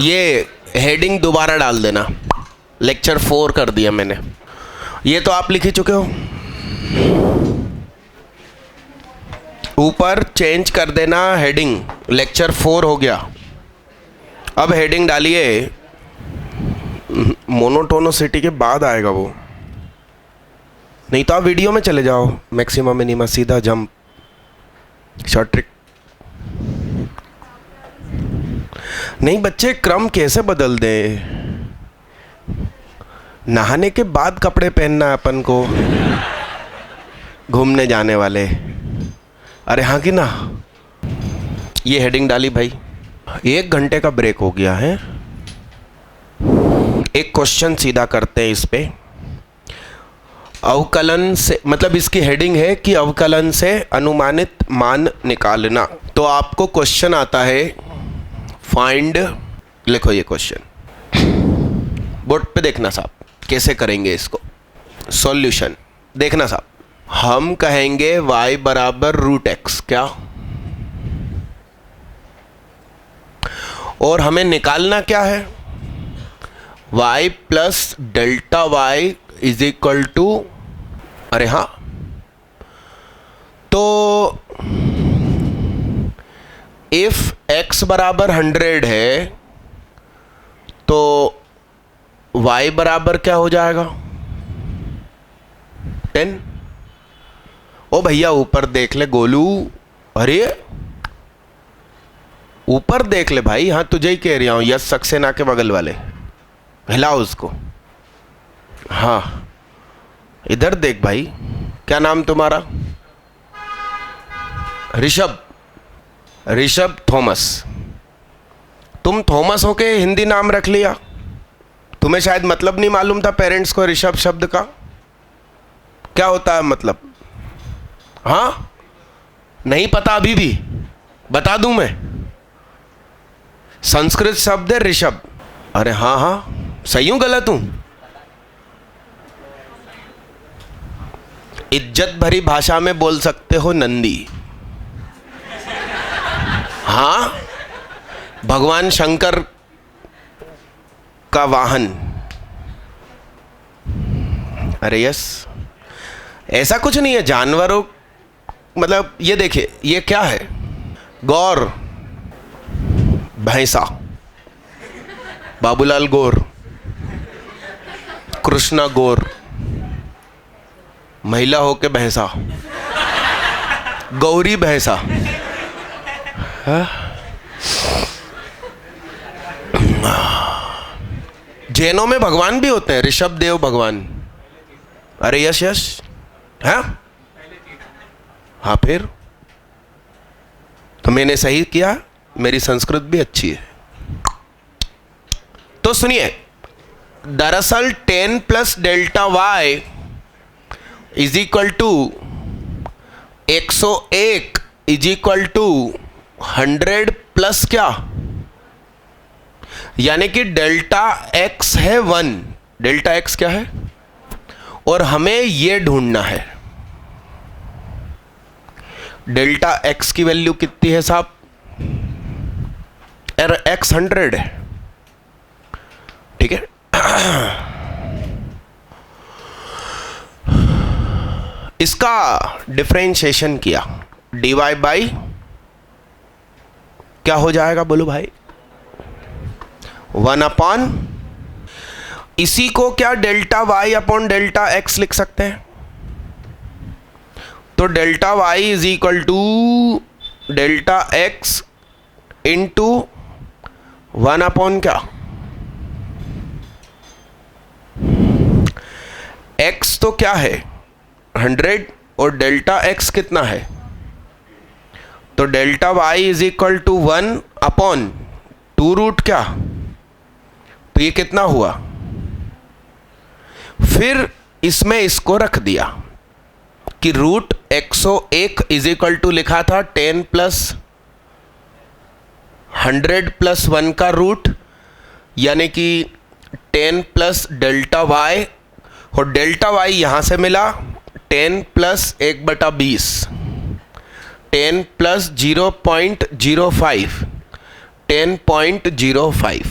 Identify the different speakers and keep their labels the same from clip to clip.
Speaker 1: ये हेडिंग दोबारा डाल देना, लेक्चर 4 कर दिया मैंने, ये तो आप लिख ही चुके हो। ऊपर चेंज कर देना हेडिंग, लेक्चर 4 हो गया। अब हेडिंग डालिए, मोनोटोनोसिटी के बाद आएगा वो, नहीं तो आप वीडियो में चले जाओ, मैक्सिमम मिनिमम, सीधा जंप, शॉर्ट ट्रिक। नहीं बच्चे, क्रम कैसे बदल दें? नहाने के बाद कपड़े पहनना है अपन को, घूमने जाने वाले। अरे हाँ कि ना। ये हेडिंग डाली भाई, 1 घंटे का ब्रेक हो गया है। एक क्वेश्चन सीधा करते हैं इस पे। अवकलन से, मतलब इसकी हेडिंग है कि अवकलन से अनुमानित मान निकालना। तो आपको क्वेश्चन आता है, फाइंड, लिखो ये क्वेश्चन, बोर्ड पे देखना साहब, कैसे करेंगे इसको। सॉल्यूशन देखना साहब, हम कहेंगे y बराबर √x, क्या, और हमें निकालना क्या है, y plus delta y is equal to, अरे हाँ, तो इफ x बराबर 100 है तो y बराबर क्या हो जाएगा, 10। ओ भैया ऊपर देख ले गोलू, अरे ऊपर देख ले भाई, हाँ तुझे ही कह रहा हूं, यस सक्सेना के बगल वाले, हिलाओ उसको। हाँ इधर देख भाई, क्या नाम तुम्हारा? ऋषभ, ऋषभ थॉमस। तुम थॉमस होके हिंदी नाम रख लिया, तुम्हें शायद मतलब नहीं मालूम था पेरेंट्स को ऋषभ शब्द का क्या होता है मतलब। हाँ नहीं पता अभी भी, बता दूं मैं, संस्कृत शब्द है ऋषभ। अरे हाँ हाँ, सही हूं गलत हूं? इज्जत भरी भाषा में बोल सकते हो नंदी। हाँ, भगवान शंकर का वाहन। अरे यस, ऐसा कुछ नहीं है, जानवरों, मतलब ये देखिए, ये क्या है, गौर, भैंसा, बाबूलाल गौर, कृष्णा गौर, महिला होके भैंसा, गौरी भैंसा। जैनों में भगवान भी होते हैं, ऋषभ देव भगवान। अरे यश यश, हाँ हाँ, फिर तो मैंने सही किया, मेरी संस्कृत भी अच्छी है। तो सुनिए, दरअसल 10 plus delta y is equal to 101 is equal to 100 plus क्या, यानी कि डेल्टा x है 1, डेल्टा x क्या है, और हमें ये ढूंढना है डेल्टा x की वैल्यू कितनी है साहब, x 100 है, ठीक है। इसका डिफरेंशिएशन किया, dy बाई क्या हो जाएगा बोलो भाई, 1 अपॉन, इसी को क्या delta y upon delta x लिख सकते हैं। तो delta y is equal to delta x into 1 upon क्या, x तो क्या है 100 और डेल्टा x कितना है, तो delta y is equal to 1 upon 2 root क्या, तो ये कितना हुआ। फिर इसमें इसको रख दिया कि रूट 101 इज इक्वल टू लिखा था 10 प्लस 100 प्लस 1 का रूट, यानी कि 10 प्लस डेल्टा y, और डेल्टा y यहां से मिला 10 प्लस 1/20, 10 प्लस 0.05, 10.05।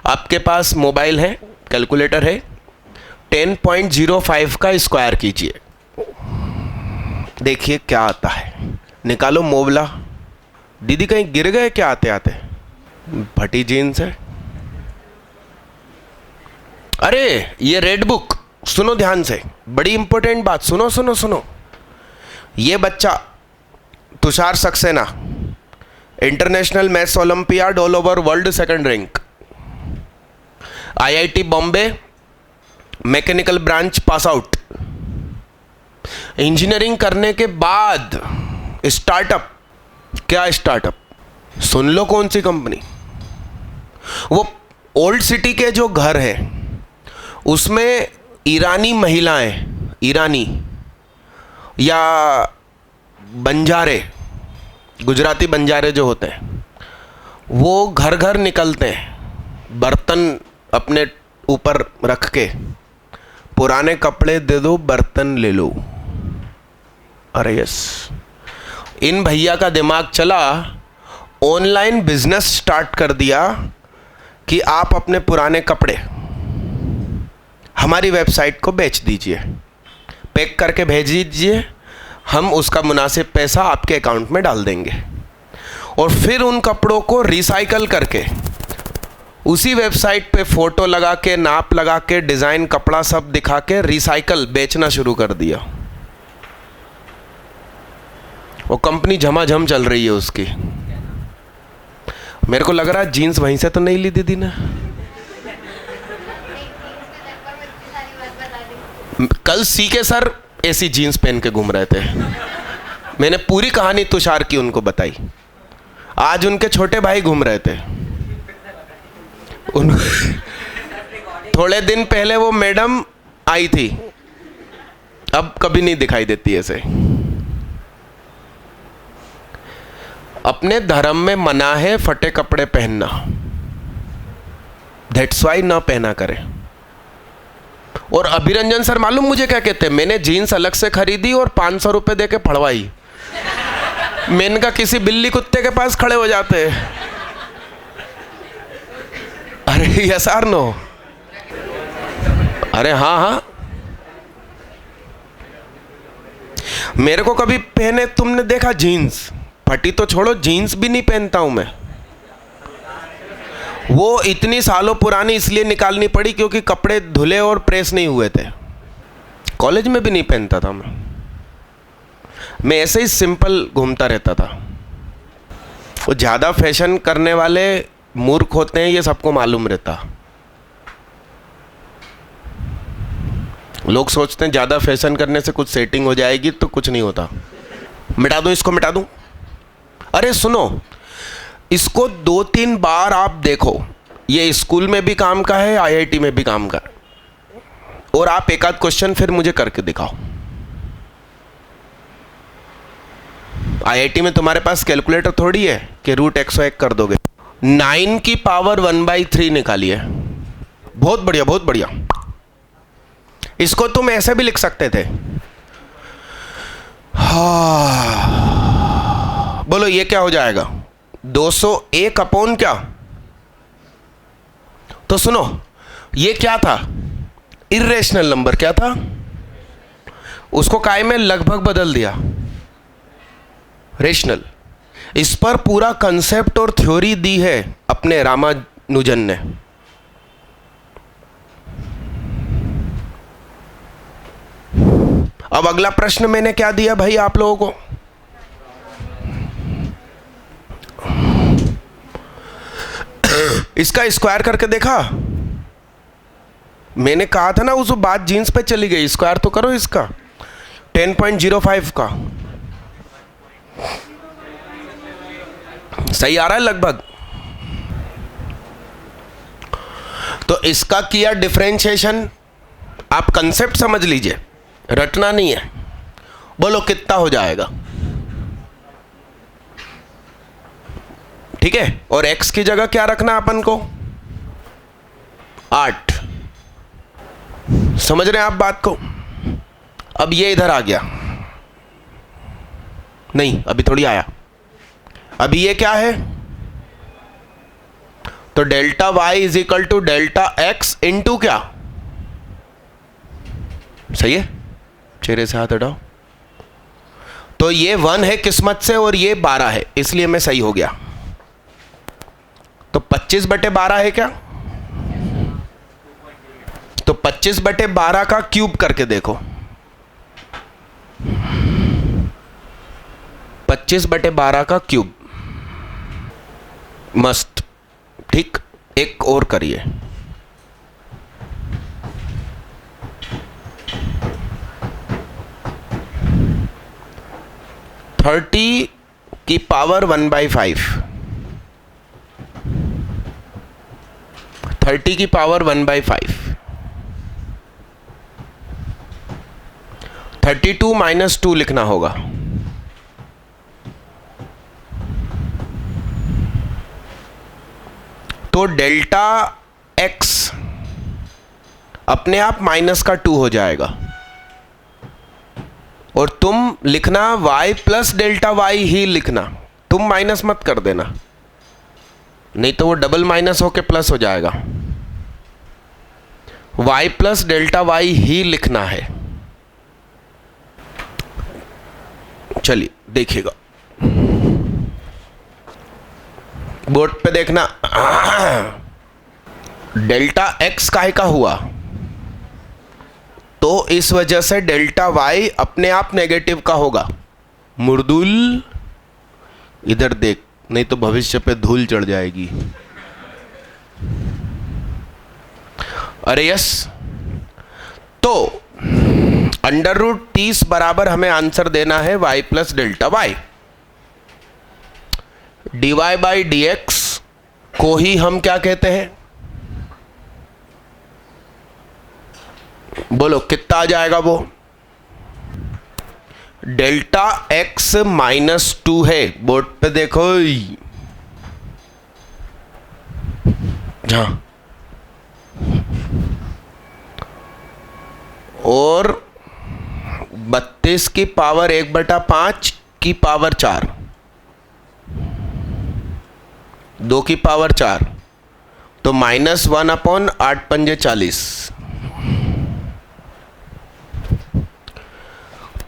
Speaker 1: आपके पास मोबाइल है, कैलकुलेटर है, 10.05 का स्क्वायर कीजिए, देखिए क्या आता है। निकालो मोबला। दीदी कहीं गिर गए क्या आते आते? फटी जीन्स है। अरे ये रेड बुक सुनो ध्यान से, बड़ी इंपॉर्टेंट बात, सुनो सुनो सुनो। ये बच्चा Tushar Saxena, international maths olympiad all over world second rank, IIT Bombay mechanical branch pass out, engineering करने के बाद स्टार्टअप। क्या स्टार्टअप? सुन लो कौन सी कंपनी। वो ओल्ड सिटी के जो घर है उसमें ईरानी महिलाएं, ईरानी या बंजारे, गुजराती बंजारे जो होते हैं, वो घर घर निकलते हैं, बर्तन अपने ऊपर रख के, पुराने कपड़े दे दो बर्तन ले लो। अरे यस, इन भैया का दिमाग चला, ऑनलाइन बिजनेस स्टार्ट कर दिया कि आप अपने पुराने कपड़े हमारी वेबसाइट को बेच दीजिए, पैक करके भेज दीजिए, हम उसका मुनासिब पैसा आपके अकाउंट में डाल देंगे, और फिर उन कपड़ों को रिसाइकल करके उसी वेबसाइट पे फोटो लगा के, नाप लगा के, डिज़ाइन, कपड़ा सब दिखा के रिसाइकल बेचना शुरू कर दिया। वो कंपनी झमाझम चल रही है उसकी। मेरे को लग रहा है जीन्स वहीं से तो नहीं ली दीदी ने। कल सी के सर ऐसी जीन्स पहन के घूम रहे थे, मैंने पूरी कहानी तुषार की उनको बताई। आज उनके छोटे भाई घूम रहे थे, थोड़े दिन पहले वो मैडम आई थी, अब कभी नहीं दिखाई देती ऐसे। अपने धर्म में मना है फटे कपड़े पहनना, दैट्स वाई ना पहना करें। और अभिरंजन सर मालूम मुझे क्या कहते हैं, मैंने जीन्स अलग से खरीदी और 500 रुपए दे के फड़वाई। मैंने कहा किसी बिल्ली कुत्ते के पास खड़े हो जाते। अरे यस आर नो? अरे हाँ हाँ, मेरे को कभी पहने तुमने देखा जीन्स? फटी तो छोड़ो, जीन्स भी नहीं पहनता हूं मैं। वो इतनी सालों पुरानी इसलिए निकालनी पड़ी क्योंकि कपड़े धुले और प्रेस नहीं हुए थे। कॉलेज में भी नहीं पहनता था मैं ऐसे ही सिंपल घूमता रहता था। वो ज़्यादा फैशन करने वाले मूर्ख होते हैं, ये सबको मालूम रहता। लोग सोचते हैं ज़्यादा फैशन करने से कुछ सेटिंग हो जाएगी, तो कुछ नहीं होता। मिटा दूं इसको, मिटा दूं? अरे सुनो, इसको 2-3 बार आप देखो, ये स्कूल में भी काम का है, IIT में भी काम का है। और आप एक आध क्वेश्चन फिर मुझे करके दिखाओ। IIT में तुम्हारे पास कैलकुलेटर थोड़ी है कि रूट 101 कर दोगे। 9 की पावर 1/3 निकालिए। बहुत बढ़िया, बहुत बढ़िया। इसको तुम ऐसे भी लिख सकते थे। हाँ, बोलो ये क्या हो जाएगा? 201 अपॉन क्या? तो सुनो, ये क्या था? इर्रेशनल नंबर क्या था? उसको काय में लगभग बदल दिया, रेशनल। इस पर पूरा कंसेप्ट और थ्योरी दी है अपने रामानुजन ने। अब अगला प्रश्न मैंने क्या दिया भाई आप लोगों को? इसका स्क्वायर करके देखा? मैंने कहा था ना, उस बात जीन्स पे चली गई। स्क्वायर तो करो इसका, 10.05 का। सही आ रहा है लगभग? तो इसका किया डिफरेंशिएशन। आप कंसेप्ट समझ लीजिए, रटना नहीं है। बोलो कितना हो जाएगा? ठीक है। और x की जगह क्या रखना अपन को? 8। समझ रहे हैं आप बात को? अब ये इधर आ गया, नहीं अभी थोड़ी आया। अभी ये क्या है? तो delta y is equal to delta x into क्या? सही है, चेहरे से हाथ हटाओ। तो ये 1 है किस्मत से और ये 12 है, इसलिए मैं सही हो गया। तो 25/12 है क्या? तो 25/12 का क्यूब करके देखो। 25/12 का क्यूब। मस्त, ठीक। एक और करिए। थर्टी की पावर 1/5, 30 की पावर 1/5, 32 माइनस 2 लिखना होगा। तो डेल्टा x अपने आप माइनस का 2 हो जाएगा, और तुम लिखना y प्लस डेल्टा y ही लिखना, तुम माइनस मत कर देना, नहीं तो वो डबल माइनस होके प्लस हो जाएगा। y प्लस डेल्टा y ही लिखना है। चलिए देखिएगा, बोर्ड पे देखना। डेल्टा x काहे का हुआ? तो इस वजह से डेल्टा y अपने आप नेगेटिव का होगा। मुर्दुल इधर देख, नहीं तो भविष्य पे धूल चढ़ जाएगी। अरे यस, तो √30 बराबर हमें आंसर देना है y plus delta y. dy by dx को ही हम क्या कहते हैं? बोलो कितना आ जाएगा वो? डेल्टा x -2 है, बोर्ड पे देखो। हाँ, और 32 की पावर 1/5 की पावर 4, 2 की पावर 4, तो -1/8 पंजे 40,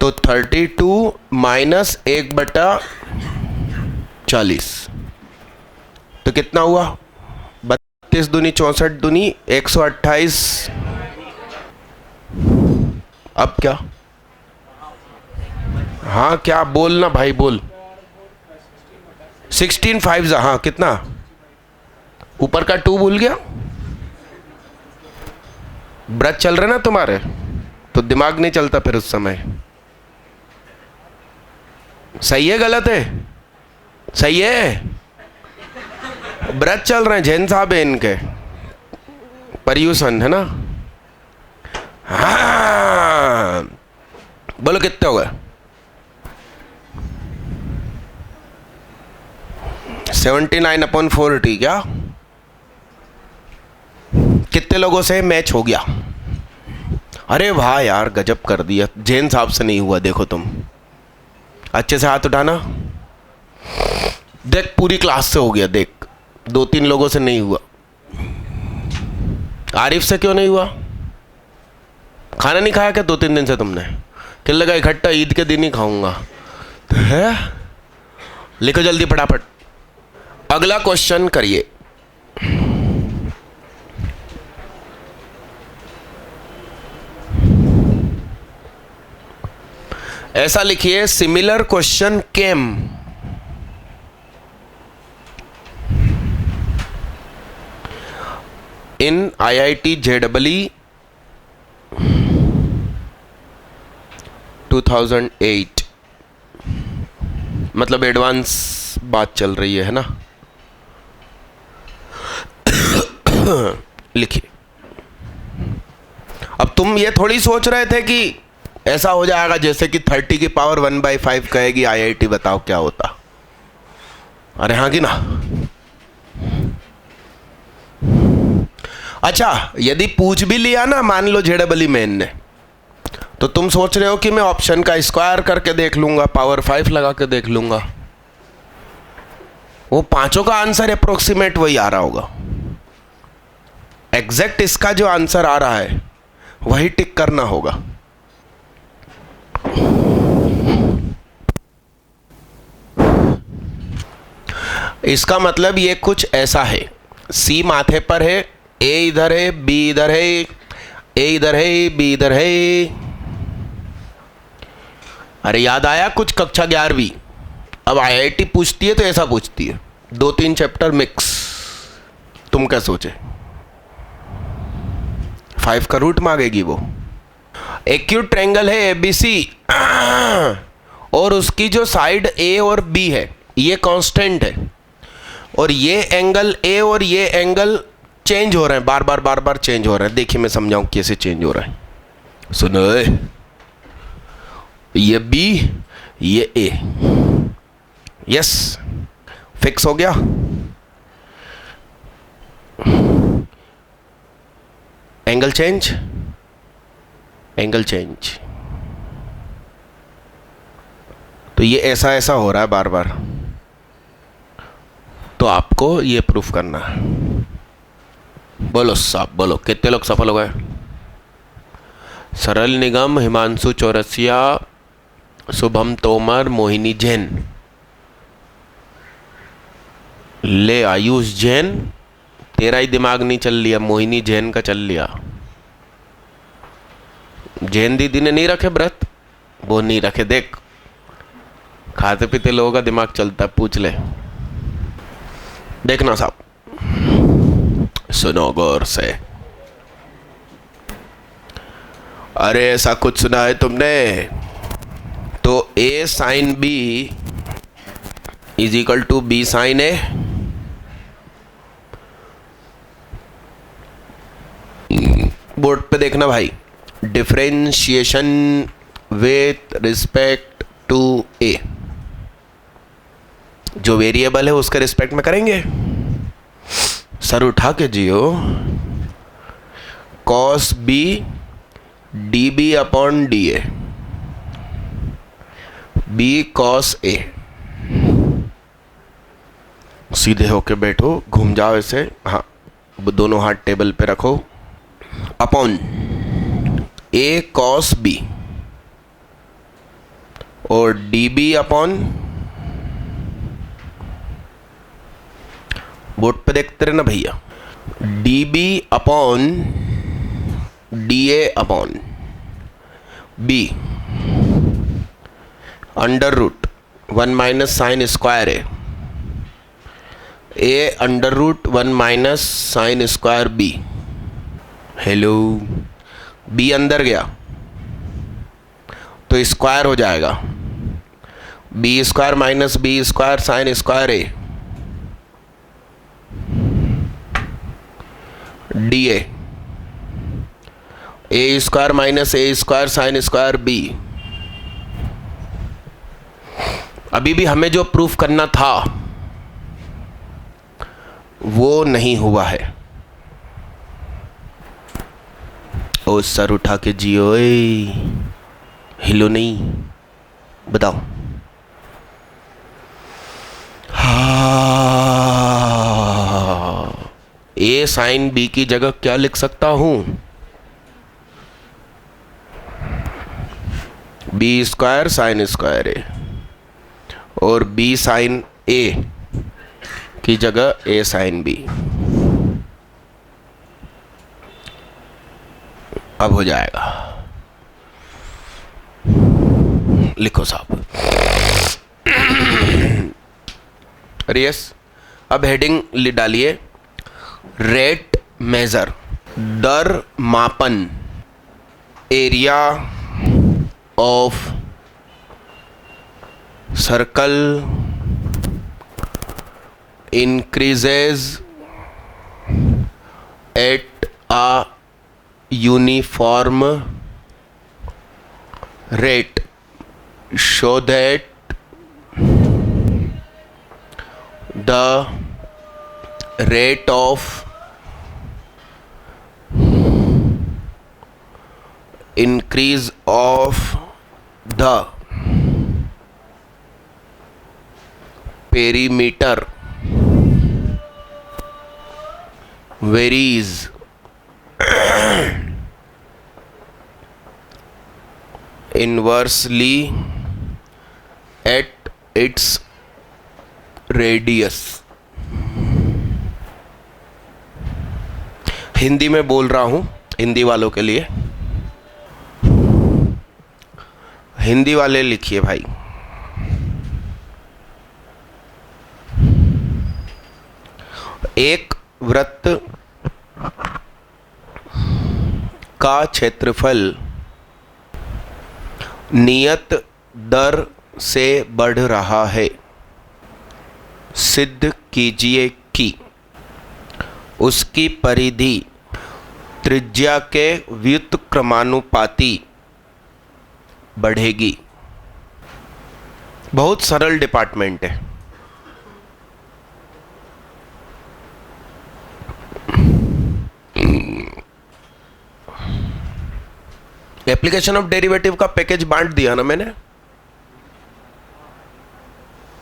Speaker 1: तो 32 माइनस 1/40, तो कितना हुआ? 32 दूनी 64 दूनी 128। अब क्या? हाँ क्या बोलना भाई, बोल। 16 5, हाँ कितना? ऊपर का 2 भूल गया? ब्रश चल रहे ना तुम्हारे, तो दिमाग नहीं चलता फिर उस समय। सही है गलत है? सही है। ब्रश चल रहे हैं, जैन साहब है इनके, पर्यूषण है ना। हाँ बोलो कितने हो गए? 79/40। क्या कितने लोगों से मैच हो गया? अरे वाह यार, गजब कर दिया। जैन साहब से नहीं हुआ, देखो तुम अच्छे से हाथ उठाना। देख पूरी क्लास से हो गया, देख 2-3 लोगों से नहीं हुआ। आरिफ से क्यों नहीं हुआ? खाना नहीं खाया क्या 2-3 दिन से तुमने? क्या लगा इकट्ठा ईद के दिन ही खाऊंगा? है, लिखो जल्दी फटाफट। अगला क्वेश्चन करिए। ऐसा लिखिए, सिमिलर क्वेश्चन केम इन IIT JEE 2008। मतलब एडवांस बात चल रही है ना। लिखिए। अब तुम ये थोड़ी सोच रहे थे कि ऐसा हो जाएगा जैसे कि 30 की पावर 1/5 कहेगी IIT, बताओ क्या होता? अरे हाँ कि ना। अच्छा, यदि पूछ भी लिया ना, मान लो JEE मेन ने, तो तुम सोच रहे हो कि मैं ऑप्शन का स्क्वायर करके देख लूंगा, पावर 5 लगा के देख लूंगा, वो पांचों का आंसर अप्रोक्सीमेट वही आ रहा होगा। एग्जैक्ट इसका जो आंसर आ रहा है वही टिक करना होगा। इसका मतलब ये कुछ ऐसा है, सी माथे पर है, ए इधर है, बी इधर है, ए इधर है, बी इधर है। अरे याद आया कुछ कक्षा 11वीं। अब आईआईटी पूछती है तो ऐसा पूछती है, 2-3 चैप्टर मिक्स। तुम क्या सोचे 5 का रूट मांगेगी वो। एक्यूट ट्रायंगल है एबीसी और उसकी जो साइड ए और बी है ये कांस्टेंट है, और ये एंगल ए और ये एंगल चेंज हो रहे हैं, बार बार चेंज हो रहे हैं। देखिए मैं समझाऊं कैसे चेंज हो रहा है। सुनो, ये बी ये ए, यस फिक्स हो गया। एंगल चेंज, एंगल चेंज, तो ये ऐसा ऐसा हो रहा है बार बार, तो आपको ये प्रूफ करना है। बोलो साहब बोलो, कितने लोग सफल हो गए? सरल निगम, हिमांशु चौरसिया, शुभम तोमर, मोहिनी जैन, ले आयुष जैन। तेरा ही दिमाग नहीं चल लिया, मोहिनी जैन का चल लिया। जैन दीदी ने नहीं रखे व्रत, वो नहीं रखे। देख खाते पीते लोगों का दिमाग चलता है, पूछ ले। देखना साहब, सुनो गौर से। अरे ऐसा कुछ सुना है तुमने? तो a sine b is equal to b sine a। Board पे देखना भाई, differentiation with respect to a, जो वेरिएबल है उसके रिस्पेक्ट में करेंगे। सर उठा के जियो। Cos b D B upon D A, B cos A. सीधे होके बैठो, घूम जाओ ऐसे, हाँ दोनों हाथ टेबल पे रखो, अपॉन ए कॉस बी और डी बी अपॉन, बोर्ड पे देखते रहना भैया, D B upon D A upon B under root 1 minus sine square A under root 1 minus sine square B. Hello, B अंदर गया तो स्क्वायर हो जाएगा, B square minus B square sine square D A square minus A square sine square B. अभी भी हमें जो proof करना था वो नहीं हुआ है। ओ सर उठा के जियो, हिलो नहीं, बताओ। ए साइन बी की जगह क्या लिख सकता हूं? बी स्क्वायर साइन स्क्वायर ए, और बी साइन ए की जगह ए साइन बी। अब हो जाएगा, लिखो साहब। अरे यस, अब हेडिंग डालिए, रेट मेजर, दर मापन, area of circle increases at a uniform rate, show that the rate of increase of the perimeter varies inversely at its radius. Hindi में बोल रहा हूं, हिंदी वालों के लिए। हिंदी वाले लिखिए भाई। एक वृत्त का क्षेत्रफल नियत दर से बढ़ रहा है। सिद्ध कीजिए कि उसकी परिधि त्रिज्या के व्युत्क्रमानुपाती बढ़ेगी। बहुत सरल डिपार्टमेंट है। एप्लीकेशन ऑफ डेरिवेटिव का पैकेज बांट दिया ना मैंने,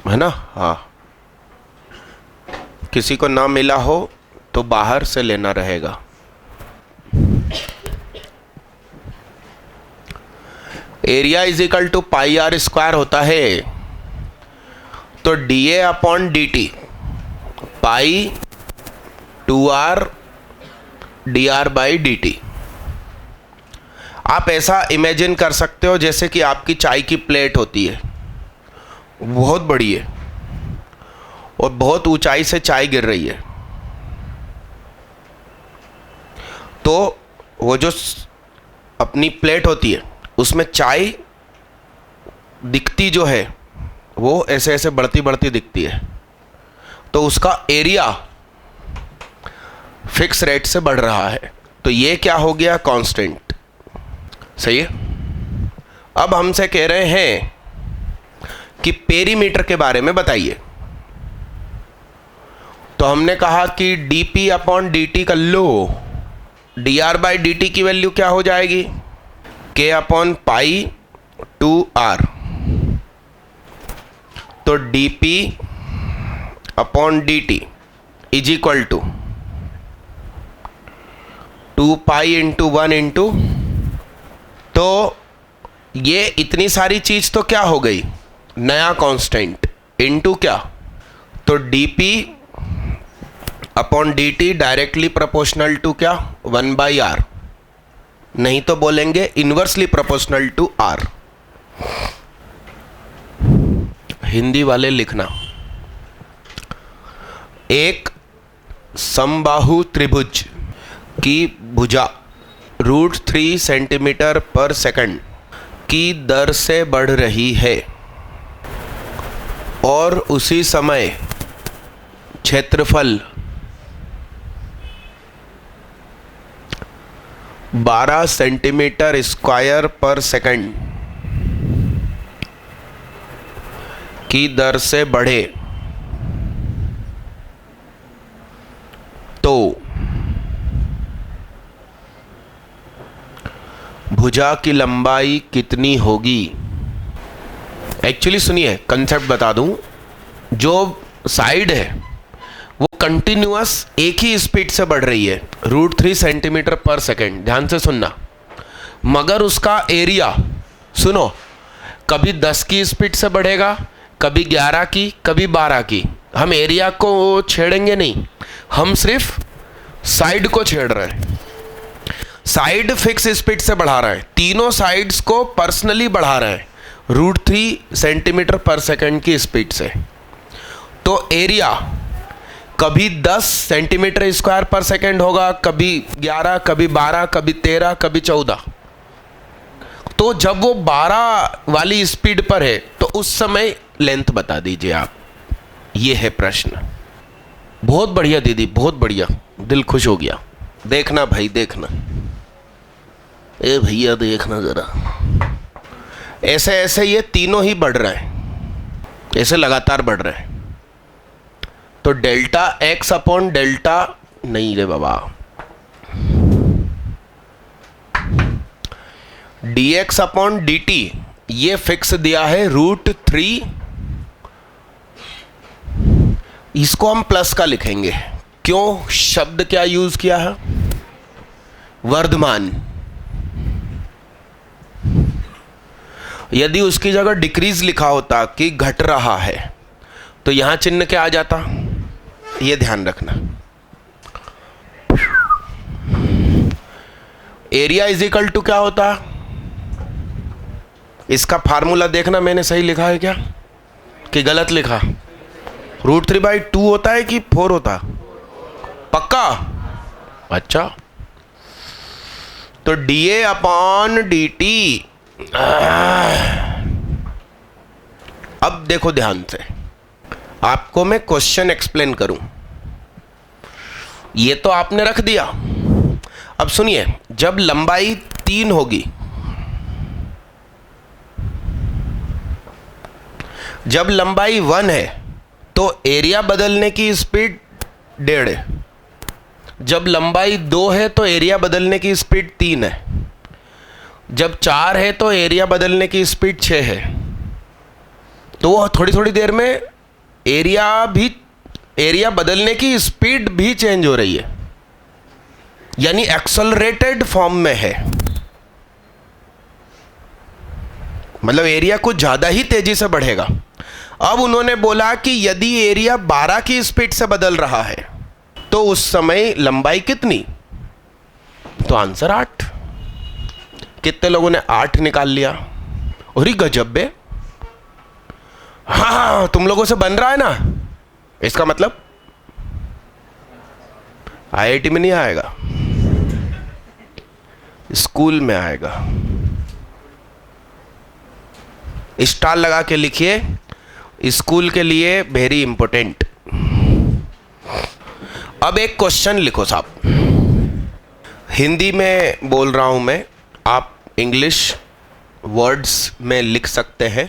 Speaker 1: है ना? हाँ, किसी को ना मिला हो तो बाहर से लेना रहेगा। Area is equal to pi r square होता है, तो D A upon D T pi 2r D R by D T. आप ऐसा इमेजिन कर सकते हो जैसे कि आपकी चाय की प्लेट होती है, बहुत बड़ी है और बहुत ऊंचाई से चाय गिर रही है, तो वो जो अपनी प्लेट होती है उसमें चाय दिखती जो है वो ऐसे ऐसे बढ़ती बढ़ती दिखती है, तो उसका एरिया फिक्स रेट से बढ़ रहा है। तो ये क्या हो गया? कांस्टेंट। सही है। अब हमसे कह रहे हैं कि पेरीमीटर के बारे में बताइए। तो हमने कहा कि dp अपॉन dt कर लो, dr बाई dt की वैल्यू क्या हो जाएगी? k upon pi 2r। तो dp upon dt is equal to 2 pi into 1 into, तो ये इतनी सारी चीज तो क्या हो गई? नया कांस्टेंट इंटू क्या? तो dp upon dt directly proportional to क्या? 1/r, नहीं तो बोलेंगे inversely proportional to r। Hindi वाले लिखना। एक समबाहु त्रिभुज की भुजा √3 सेंटीमीटर पर सेकंड की दर से बढ़ रही है और उसी समय क्षेत्रफल 12 सेंटीमीटर स्क्वायर पर सेकंड की दर से बढ़े, तो भुजा की लंबाई कितनी होगी? एक्चुअली सुनिए, कंसेप्ट बता दूं। जो साइड है वो कंटिन्यूअस एक ही स्पीड से बढ़ रही है, √3 सेंटीमीटर पर सेकंड। ध्यान से सुनना। मगर उसका एरिया सुनो, कभी 10 की स्पीड से बढ़ेगा, कभी 11 की, कभी 12 की। हम एरिया को छेड़ेंगे नहीं, हम सिर्फ साइड को छेड़ रहे हैं। साइड फिक्स स्पीड से बढ़ा रहा है, तीनों साइड्स को पर्सनली बढ़ा रहा है √3 सेंटीमीटर पर सेकंड की स्पीड से। तो एरिया कभी 10 सेंटीमीटर स्क्वायर पर सेकंड होगा, कभी 11, कभी 12, कभी 13, कभी 14। तो जब वो 12 वाली स्पीड पर है तो उस समय लेंथ बता दीजिए आप। ये है प्रश्न। बहुत बढ़िया दीदी, बहुत बढ़िया, दिल खुश हो गया। देखना भाई, देखना। ए भैया देखना जरा, ऐसे ऐसे ये तीनों ही बढ़ रहा है, ऐसे लगातार बढ़ रहा है। तो डेल्टा x अपॉन डेल्टा नहीं रे बाबा, dx अपॉन dt ये फिक्स दिया है √3। इसको हम प्लस का लिखेंगे। क्यों? शब्द क्या यूज किया है? वर्धमान। यदि उसकी जगह डिक्रीज लिखा होता कि घट रहा है, तो यहां चिन्ह क्या आ जाता, यह ध्यान रखना। एरिया इज इक्वल टू क्या होता, इसका फार्मूला देखना मैंने सही लिखा है क्या कि गलत लिखा। √3/2 होता है कि 4 होता, पक्का? अच्छा, तो dA/dt। अब देखो ध्यान से, आपको मैं क्वेश्चन एक्सप्लेन करूं। ये तो आपने रख दिया। अब सुनिए, जब लंबाई 3 होगी, जब लंबाई 1 है तो एरिया बदलने की स्पीड 1.5 है। जब लंबाई 2 है तो एरिया बदलने की स्पीड 3 है। जब 4 है तो एरिया बदलने की स्पीड 6 है। तो थोड़ी थोड़ी देर में एरिया बदलने की स्पीड भी चेंज हो रही है, यानी एक्सेलरेटेड फॉर्म में है। मतलब एरिया कुछ ज्यादा ही तेजी से बढ़ेगा। अब उन्होंने बोला कि यदि एरिया 12 की स्पीड से बदल रहा है तो उस समय लंबाई कितनी, तो आंसर 8। कितने लोगों ने 8 निकाल लिया? अरे गजब बे। हाँ, तुम लोगों से बन रहा है ना, इसका मतलब आईआईटी में नहीं आएगा, स्कूल में आएगा। स्टार लगा के लिखिए, स्कूल के लिए वेरी इंपॉर्टेंट। अब एक क्वेश्चन लिखो साहब, हिंदी में बोल रहा हूं मैं, आप इंग्लिश वर्ड्स में लिख सकते हैं,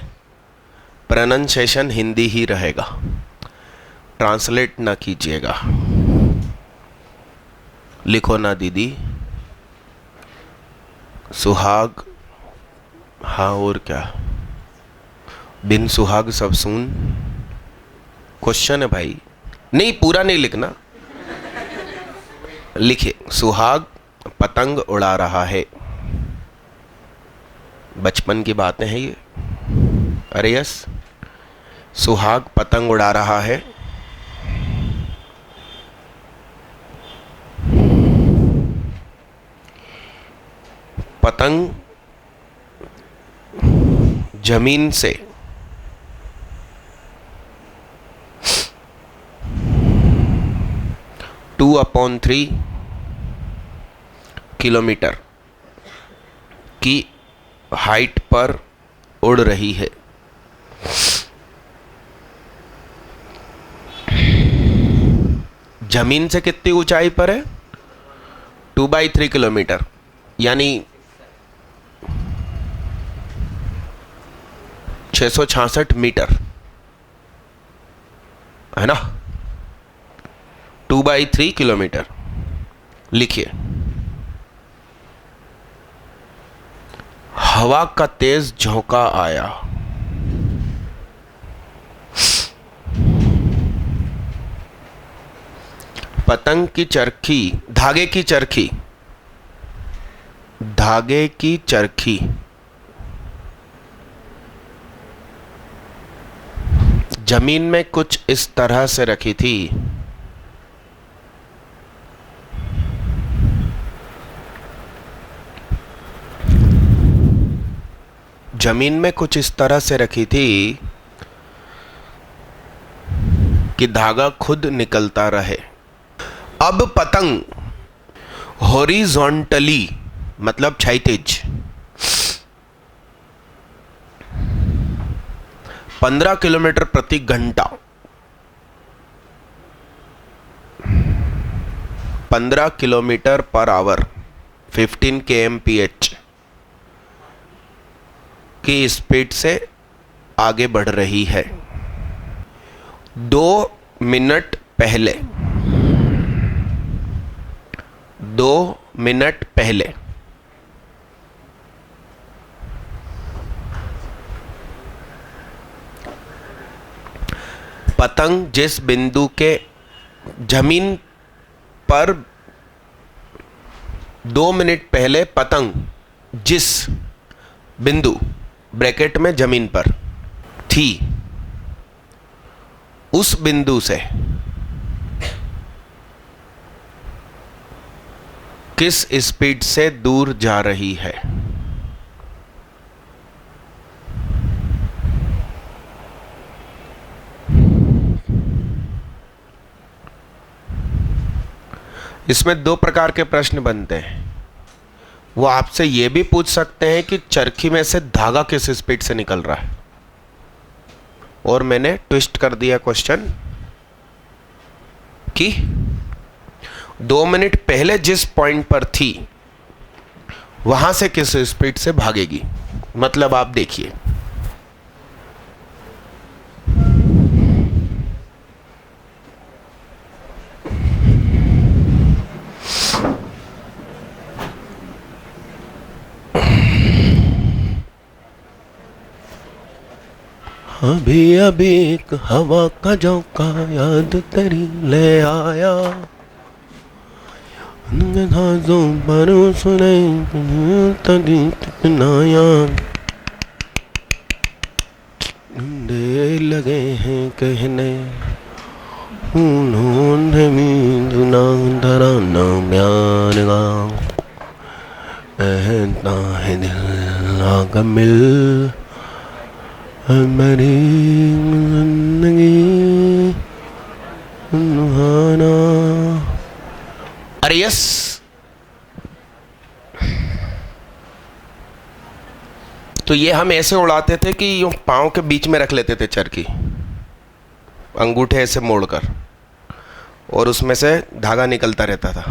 Speaker 1: प्रोनंसिएशन हिंदी ही रहेगा, ट्रांसलेट ना कीजिएगा। लिखो ना दीदी, सुहाग, हाँ और क्या, बिन सुहाग सब सुन। क्वेश्चन है भाई, नहीं पूरा नहीं लिखना। लिखिए, सुहाग पतंग उड़ा रहा है। बचपन की बातें हैं ये। अरे यस, सुहाग पतंग उड़ा रहा है। पतंग जमीन से 2/3 किलोमीटर की हाइट पर उड़ रही है। जमीन से कितनी ऊंचाई पर है? 2/3 किलोमीटर, यानी 666 मीटर, है ना? 2/3 किलोमीटर। लिखिए, हवा का तेज झोंका आया। पतंग की चरखी, धागे की चरखी, धागे की चरखी जमीन में कुछ इस तरह से रखी थी। जमीन में कुछ इस तरह से रखी थी कि धागा खुद निकलता रहे। अब पतंग हॉरिजॉन्टली, मतलब क्षैतिज, 15 किलोमीटर प्रति घंटा, 15 किलोमीटर पर आवर, 15 kmph की स्पीड से आगे बढ़ रही है। 2 मिनट पहले, 2 मिनट पहले पतंग जिस बिंदु के जमीन पर 2 मिनट पहले पतंग जिस बिंदु ब्रैकेट में जमीन पर थी उस बिंदु से किस स्पीड से दूर जा रही है? इसमें 2 प्रकार के प्रश्न बनते हैं। वो आपसे ये भी पूछ सकते हैं कि चरखी में से धागा किस स्पीड से निकल रहा है, और मैंने ट्विस्ट कर दिया क्वेश्चन कि 2 मिनट पहले जिस पॉइंट पर थी वहां से किस स्पीड से भागेगी। मतलब आप देखिए, अभी अभी एक हवा का झोंका याद तेरी ले आया, सुने तनाया, दे लगे हैं कहने उन्होंने दुना धराना प्यार का, कहता है दिल आग मिल हमारी जिंदगी सुहाना। अरे यस, तो ये हम ऐसे उड़ाते थे कि यूं पाँव के बीच में रख लेते थे चरखी, अंगूठे ऐसे मोड़कर, और उसमें से धागा निकलता रहता था।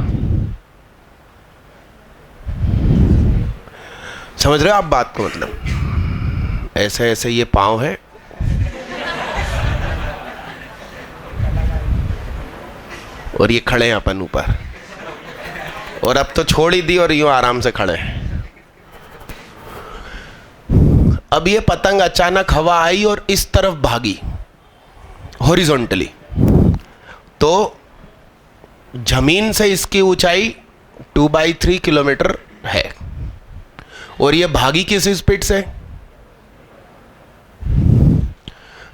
Speaker 1: समझ रहे हो आप बात को? मतलब ऐसे ऐसे ये पाँव है, और ये खड़े हैं अपन ऊपर, और अब तो छोड़ ही दी और यूं आराम से खड़े हैं। अब ये पतंग अचानक हवा आई और इस तरफ भागी हॉरिजॉन्टली, तो जमीन से इसकी ऊंचाई 2/3 किलोमीटर है, और ये भागी किस स्पीड से?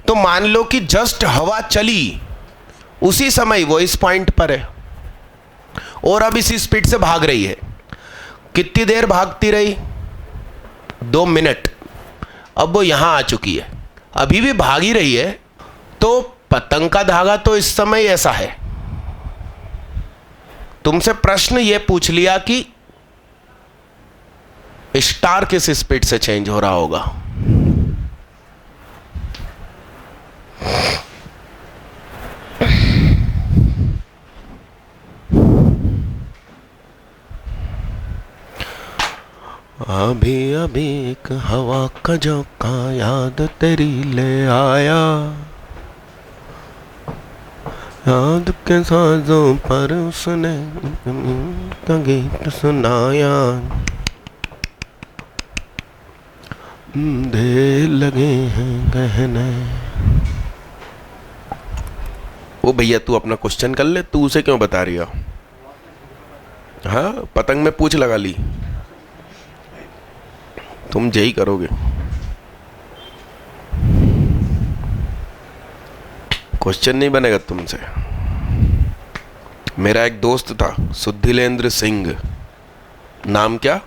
Speaker 1: तो मान लो कि जस्ट हवा चली उसी समय वो इस पॉइंट पर है, और अब इसी स्पीड से भाग रही है। कितनी देर भागती रही? 2 मिनट। अब वो यहां आ चुकी है, अभी भी भाग ही रही है। तो पतंग का धागा तो इस समय ऐसा है। तुमसे प्रश्न ये पूछ लिया कि स्टार किस स्पीड से चेंज हो रहा होगा। अभी अभी एक हवा का झोंका याद तेरी ले आया, याद के साजों पर उसने गीत सुनाया, दे लगे हैं कहने। वो भैया तू अपना क्वेश्चन कर ले, तू उसे क्यों बता रही हो? हाँ, पतंग में पूछ लगा ली, तुम यही करोगे। क्वेश्चन नहीं बनेगा तुमसे। मेरा एक दोस्त था सुद्धिलेंद्र सिंह, नाम क्या?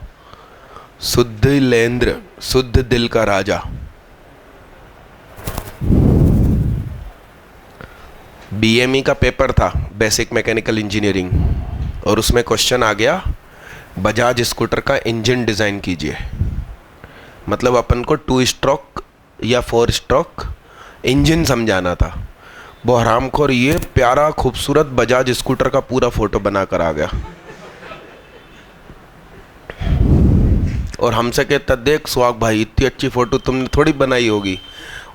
Speaker 1: सुद्धिलेंद्र, शुद्ध दिल का राजा। बीएमई का पेपर था, बेसिक मैकेनिकल इंजीनियरिंग, और उसमें क्वेश्चन आ गया बजाज स्कूटर का इंजन डिज़ाइन कीजिए। मतलब अपन को 2 स्ट्रोक या 4 स्ट्रोक इंजन समझाना था। वो हरामखोर ये प्यारा खूबसूरत बजाज स्कूटर का पूरा फोटो बनाकर आ गया, और हमसे कहता, देख सुहाग भाई इतनी अच्छी फ़ोटो तुमने थोड़ी बनाई होगी,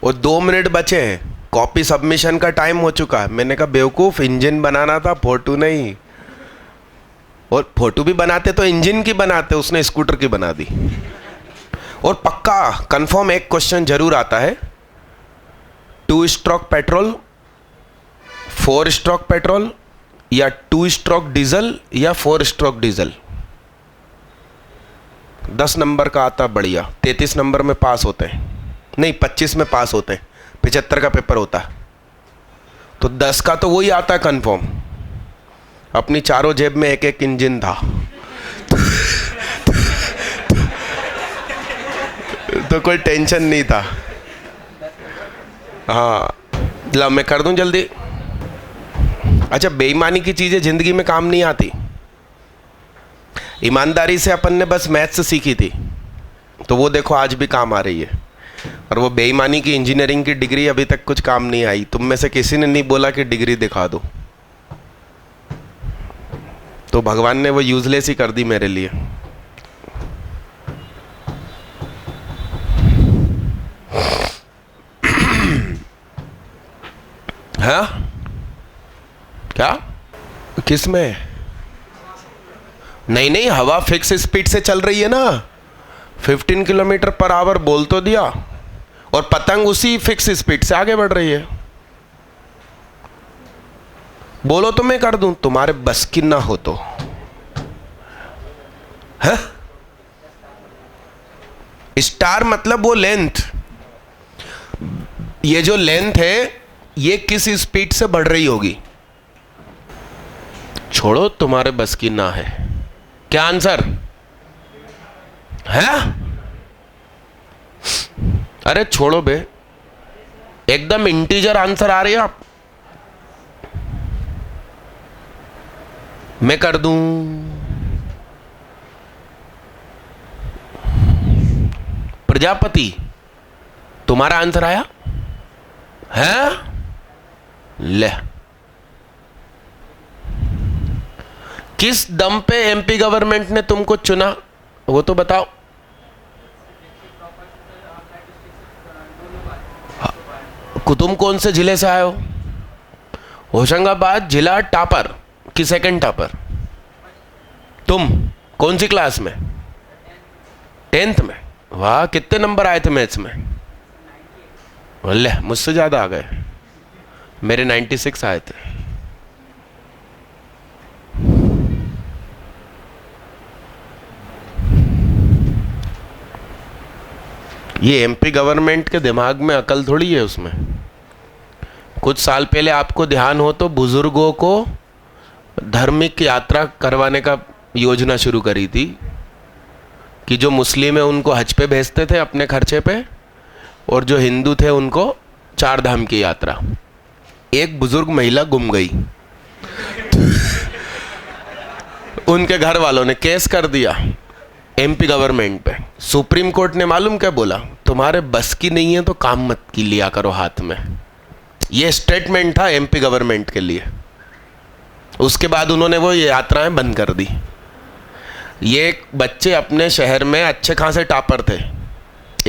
Speaker 1: और 2 मिनट बचे हैं, कॉपी सबमिशन का टाइम हो चुका है। मैंने कहा बेवकूफ़, इंजन बनाना था, फ़ोटो नहीं। और फ़ोटो भी बनाते तो इंजन की बनाते, उसने स्कूटर की बना दी। और पक्का कंफर्म एक क्वेश्चन जरूर आता है, 2 स्ट्रोक पेट्रोल, 4 स्ट्रोक पेट्रोल, या 2 स्ट्रोक डीजल, या 4 स्ट्रोक डीजल। 10 नंबर का आता बढ़िया, 33 नंबर में पास होते हैं, नहीं 25 में पास होते हैं, 75 का पेपर होता है, तो 10 का तो वही आता है कन्फर्म। अपनी चारों जेब में एक एक इंजन था तो कोई टेंशन नहीं था। हाँ, ला मैं कर दूं जल्दी। अच्छा, बेईमानी की चीज़ें ज़िंदगी में काम नहीं आती। ईमानदारी से अपन ने बस मैथ्स सीखी थी, तो वो देखो आज भी काम आ रही है। और वो बेईमानी की इंजीनियरिंग की डिग्री अभी तक कुछ काम नहीं आई। तुम में से किसी ने नहीं बोला कि डिग्री दिखा दो, तो भगवान ने वो यूजलेस ही कर दी मेरे लिए। हाँ क्या, किस में? नहीं नहीं, हवा फिक्स स्पीड से चल रही है ना, 15 किलोमीटर पर आवर बोल तो दिया, और पतंग उसी फिक्स स्पीड से आगे बढ़ रही है। बोलो तो मैं कर दूं, तुम्हारे बस की ना हो तो। है स्टार मतलब वो लेंथ, ये जो लेंथ है ये किस स्पीड से बढ़ रही होगी। छोड़ो, तुम्हारे बस की ना है। क्या आंसर है? अरे छोड़ो बे, एकदम इंटीजर आंसर आ रही है। आप मैं कर दूं, प्रजापति। तुम्हारा आंसर आया है? ले, किस दम पे एमपी गवर्नमेंट ने तुमको चुना वो तो बताओ। तुम कौन से जिले से आए हो? होशंगाबाद जिला टॉपर कि सेकंड टॉपर? तुम कौन सी क्लास में? 10th में। वाह, कितने नंबर आए थे मैथ्स में? ले, मुझसे ज़्यादा आ गए, मेरे 96 आए थे। ये एमपी गवर्नमेंट के दिमाग में अकल थोड़ी है उसमें। कुछ साल पहले आपको ध्यान हो तो बुजुर्गों को धार्मिक यात्रा करवाने का योजना शुरू करी थी कि जो मुस्लिम है उनको हज पे भेजते थे अपने खर्चे पे, और जो हिंदू थे उनको 4 धाम की यात्रा। एक बुजुर्ग महिला गुम गई उनके घर वालों ने केस कर दिया एमपी गवर्नमेंट पे। सुप्रीम कोर्ट ने मालूम क्या बोला? तुम्हारे बस की नहीं है तो काम मत की लिया करो हाथ में। ये स्टेटमेंट था एमपी गवर्नमेंट के लिए। उसके बाद उन्होंने वो यात्राएं बंद कर दी। ये बच्चे अपने शहर में अच्छे खासे टॉपर थे,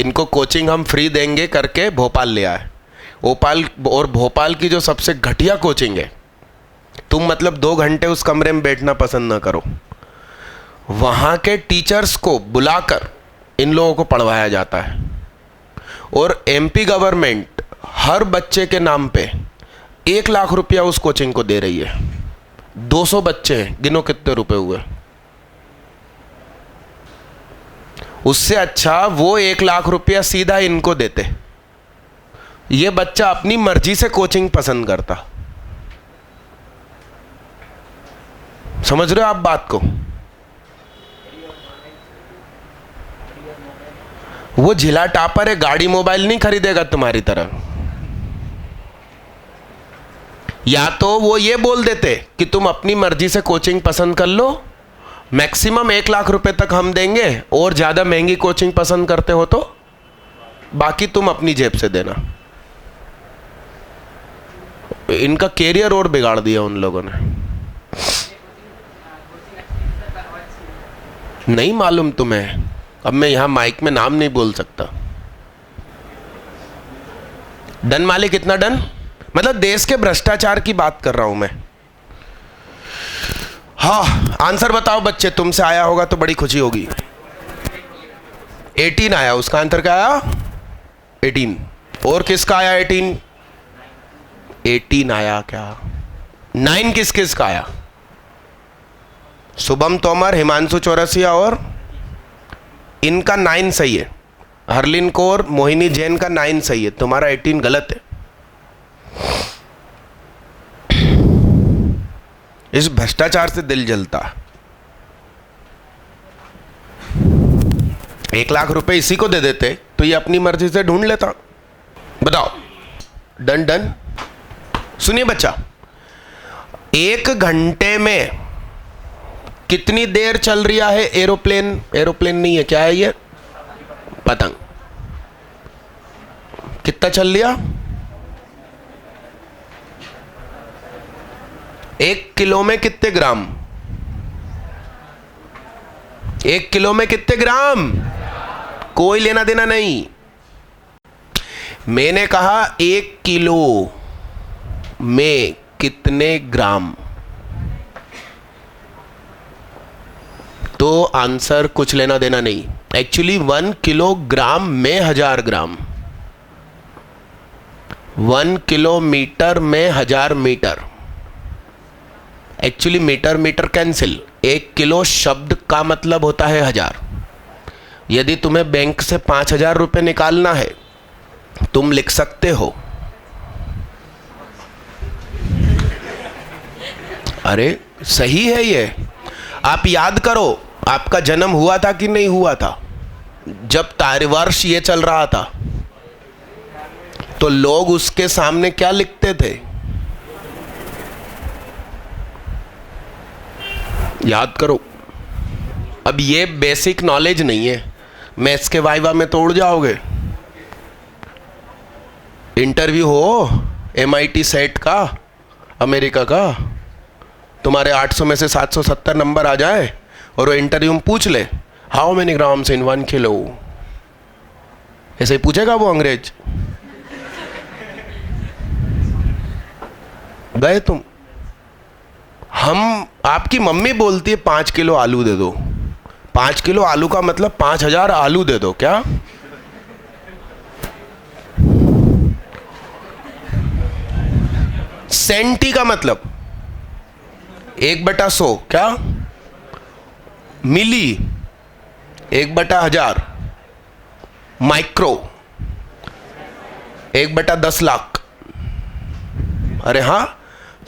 Speaker 1: इनको कोचिंग हम फ्री देंगे करके भोपाल ले आए। भोपाल की जो सबसे घटिया कोचिंग है, तुम मतलब 2 घंटे उस कमरे में बैठना पसंद ना करो, वहाँ के टीचर्स को बुलाकर इन लोगों को पढ़वाया जाता है। और एमपी गवर्नमेंट हर बच्चे के नाम पे 1 लाख रुपया उस कोचिंग को दे रही है। 200 बच्चे हैं, गिनो कितने रुपए हुए। उससे अच्छा वो 1 लाख रुपया सीधा इनको देते। ये बच्चा अपनी मर्जी से कोचिंग पसंद करता। समझ रहे हो आप बात को? वो जिला टॉपर है, गाड़ी मोबाइल नहीं खरीदेगा तुम्हारी तरह। या तो वो ये बोल देते कि तुम अपनी मर्जी से कोचिंग पसंद कर लो, मैक्सिमम 1 लाख रुपए तक हम देंगे, और ज्यादा महंगी कोचिंग पसंद करते हो तो बाकी तुम अपनी जेब से देना। इनका कैरियर और बिगाड़ दिया उन लोगों ने। नहीं मालूम तुम्हें? अब मैं यहां माइक में नाम नहीं बोल सकता। डन मालिक, इतना डन? मतलब देश के भ्रष्टाचार की बात कर रहा हूं मैं। हाँ, आंसर बताओ बच्चे, तुमसे आया होगा तो बड़ी खुशी होगी। 18 आया, उसका आंसर क्या आया? 18। और किसका आया 18? 18 आया क्या? 9 किस किस का आया? शुभम तोमर, हिमांशु चौरसिया और इनका 9 सही है, हरलीन कौर मोहिनी जैन का 9 सही है, तुम्हारा 18 गलत है। इस भ्रष्टाचार से दिल जलता। 1 लाख रुपए इसी को दे देते तो ये अपनी मर्जी से ढूंढ लेता। बताओ, डन डन। सुनिए बच्चा, 1 घंटे में कितनी देर चल रहा है एरोप्लेन? एरोप्लेन नहीं है, क्या है ये? पतंग। कितना चल लिया? 1 किलो में कितने ग्राम? 1 किलो में कितने ग्राम? कोई लेना देना नहीं। मैंने कहा 1 किलो में कितने ग्राम, तो आंसर कुछ लेना देना नहीं। एक्चुअली 1 किलोग्राम में 1000 ग्राम, 1 किलोमीटर में 1000 metre. Actually metre metre cancel, 1 kilo शब्द का मतलब होता है 1000। यदि तुम्हें बैंक से 5000 रुपये निकालना है तुम लिख सकते हो, अरे सही है ये। आप याद करो, आपका जन्म हुआ था कि नहीं हुआ था? जब वर्ष ये चल रहा था तो लोग उसके सामने क्या लिखते थे? याद करो। अब ये बेसिक नॉलेज नहीं है, मैथ्स के वाइवा में तोड़ जाओगे। इंटरव्यू हो MIT सेट का, अमेरिका का, तुम्हारे 800 में से 770 नंबर आ जाए और वो इंटरव्यू में पूछ ले how many grams in 1 kilo, ऐसे ही पूछेगा वो अंग्रेज। गए तुम। हम, आपकी मम्मी बोलती है 5 किलो आलू दे दो। 5 किलो आलू का मतलब 5000 आलू दे दो क्या? सेंटी का मतलब 1/100 क्या? मिली 1/1000, माइक्रो 1/10 लाख। अरे हाँ,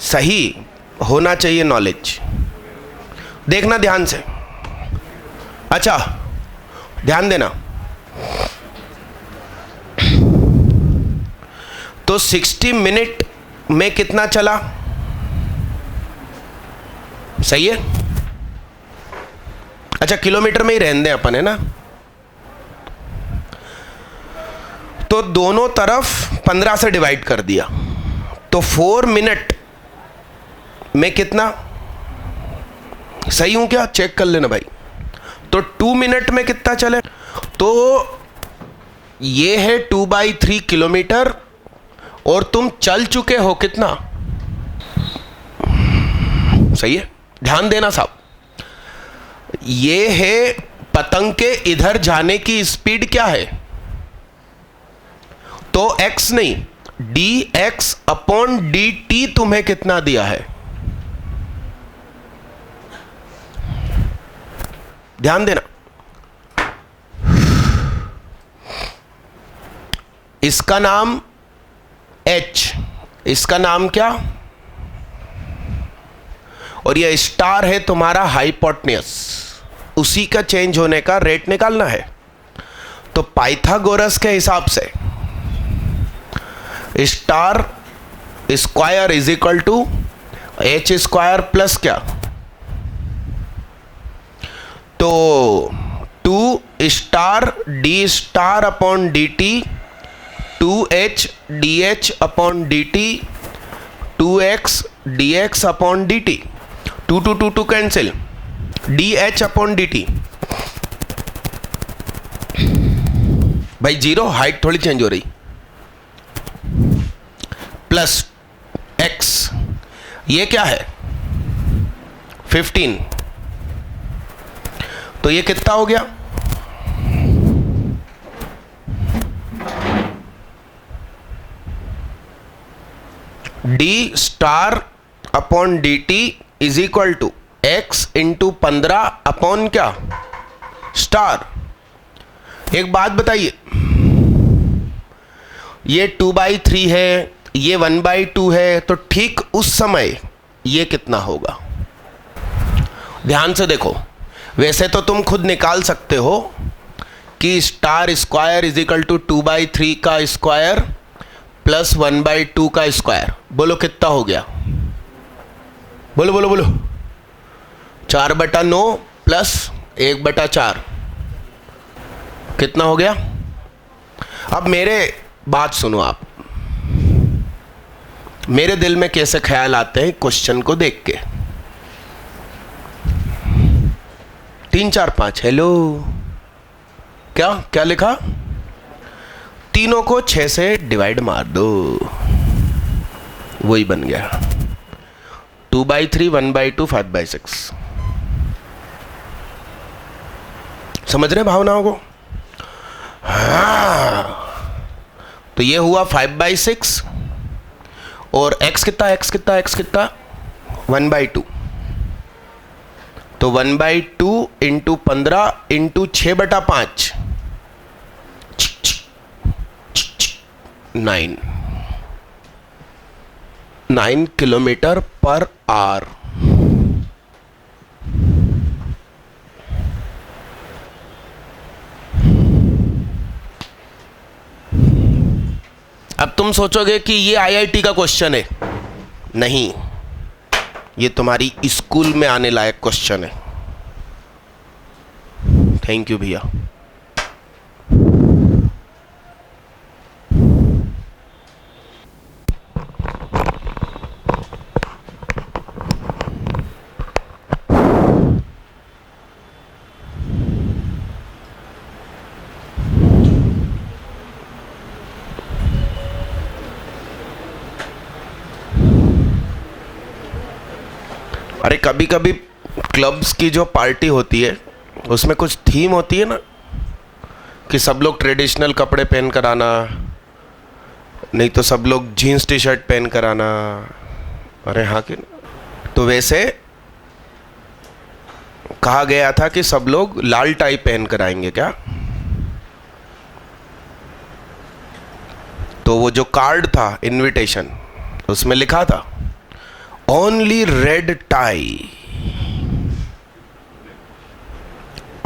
Speaker 1: सही होना चाहिए नॉलेज। देखना ध्यान से। अच्छा ध्यान देना, तो 60 मिनट में कितना चला? सही है। अच्छा किलोमीटर में ही रहने दें अपन, है ना? तो दोनों तरफ 15 से डिवाइड कर दिया, तो 4 मिनट में कितना? सही हूं क्या? चेक कर लेना भाई। तो 2 मिनट में कितना चले? तो ये है 2/3 किलोमीटर और तुम चल चुके हो कितना? सही है, ध्यान देना साहब। ये है पतंग के इधर जाने की स्पीड क्या है? तो x नहीं, dx/dt तुम्हें कितना दिया है? ध्यान देना। इसका नाम h, इसका नाम क्या? और ये स्टार है तुम्हारा हाइपोटेन्यूस, उसी का चेंज होने का रेट निकालना है। तो पाइथागोरस के हिसाब से star square is equal to h square plus क्या? तो 2 star d star upon dt, 2h dh upon dt, 2x dx upon dt, 2 2 2 2 cancel, dh upon dt। भाई जीरो, हाइट थोड़ी चेंज हो रही, प्लस x, ये क्या है? 15। तो ये कितना हो गया? d star upon dt is equal to x into 15 upon क्या? स्टार। एक बात बताइए, ये 2/3 है, ये 1/2 है, तो ठीक उस समय ये कितना होगा? ध्यान से देखो, वैसे तो तुम खुद निकाल सकते हो कि star square is equal to 2/3 का स्क्वायर प्लस 1/2 का स्क्वायर। बोलो कितना हो गया? बोलो बोलो बोलो। 4/9 प्लस 1/4 कितना हो गया? अब मेरे बात सुनो, आप मेरे दिल में कैसे ख्याल आते हैं क्वेश्चन को देख के। 3 4 5, हेलो, क्या क्या लिखा? तीनों को 6 से डिवाइड मार दो, वही बन गया 2/3, 1/2, 5/6। समझ रहे भावनाओं को? हाँ, तो ये हुआ 5/6 और x कितना, x कितना, x कितना 1/2, तो 1/2 into 15 into 6/5 9 kilometre per hour. अब तुम सोचोगे कि ये आईआईटी का क्वेश्चन है। नहीं, ये तुम्हारी स्कूल में आने लायक क्वेश्चन है। थैंक यू भैया। अरे कभी कभी क्लब्स की जो पार्टी होती है उसमें कुछ थीम होती है ना, कि सब लोग ट्रेडिशनल कपड़े पहन कर आना, नहीं तो सब लोग जीन्स टी शर्ट पहन कर आना। अरे हाँ कि नहीं? तो वैसे कहा गया था कि सब लोग लाल टाई पहन कर आएंगे क्या? तो वो जो कार्ड था इनविटेशन, उसमें लिखा था ओनली रेड टाई।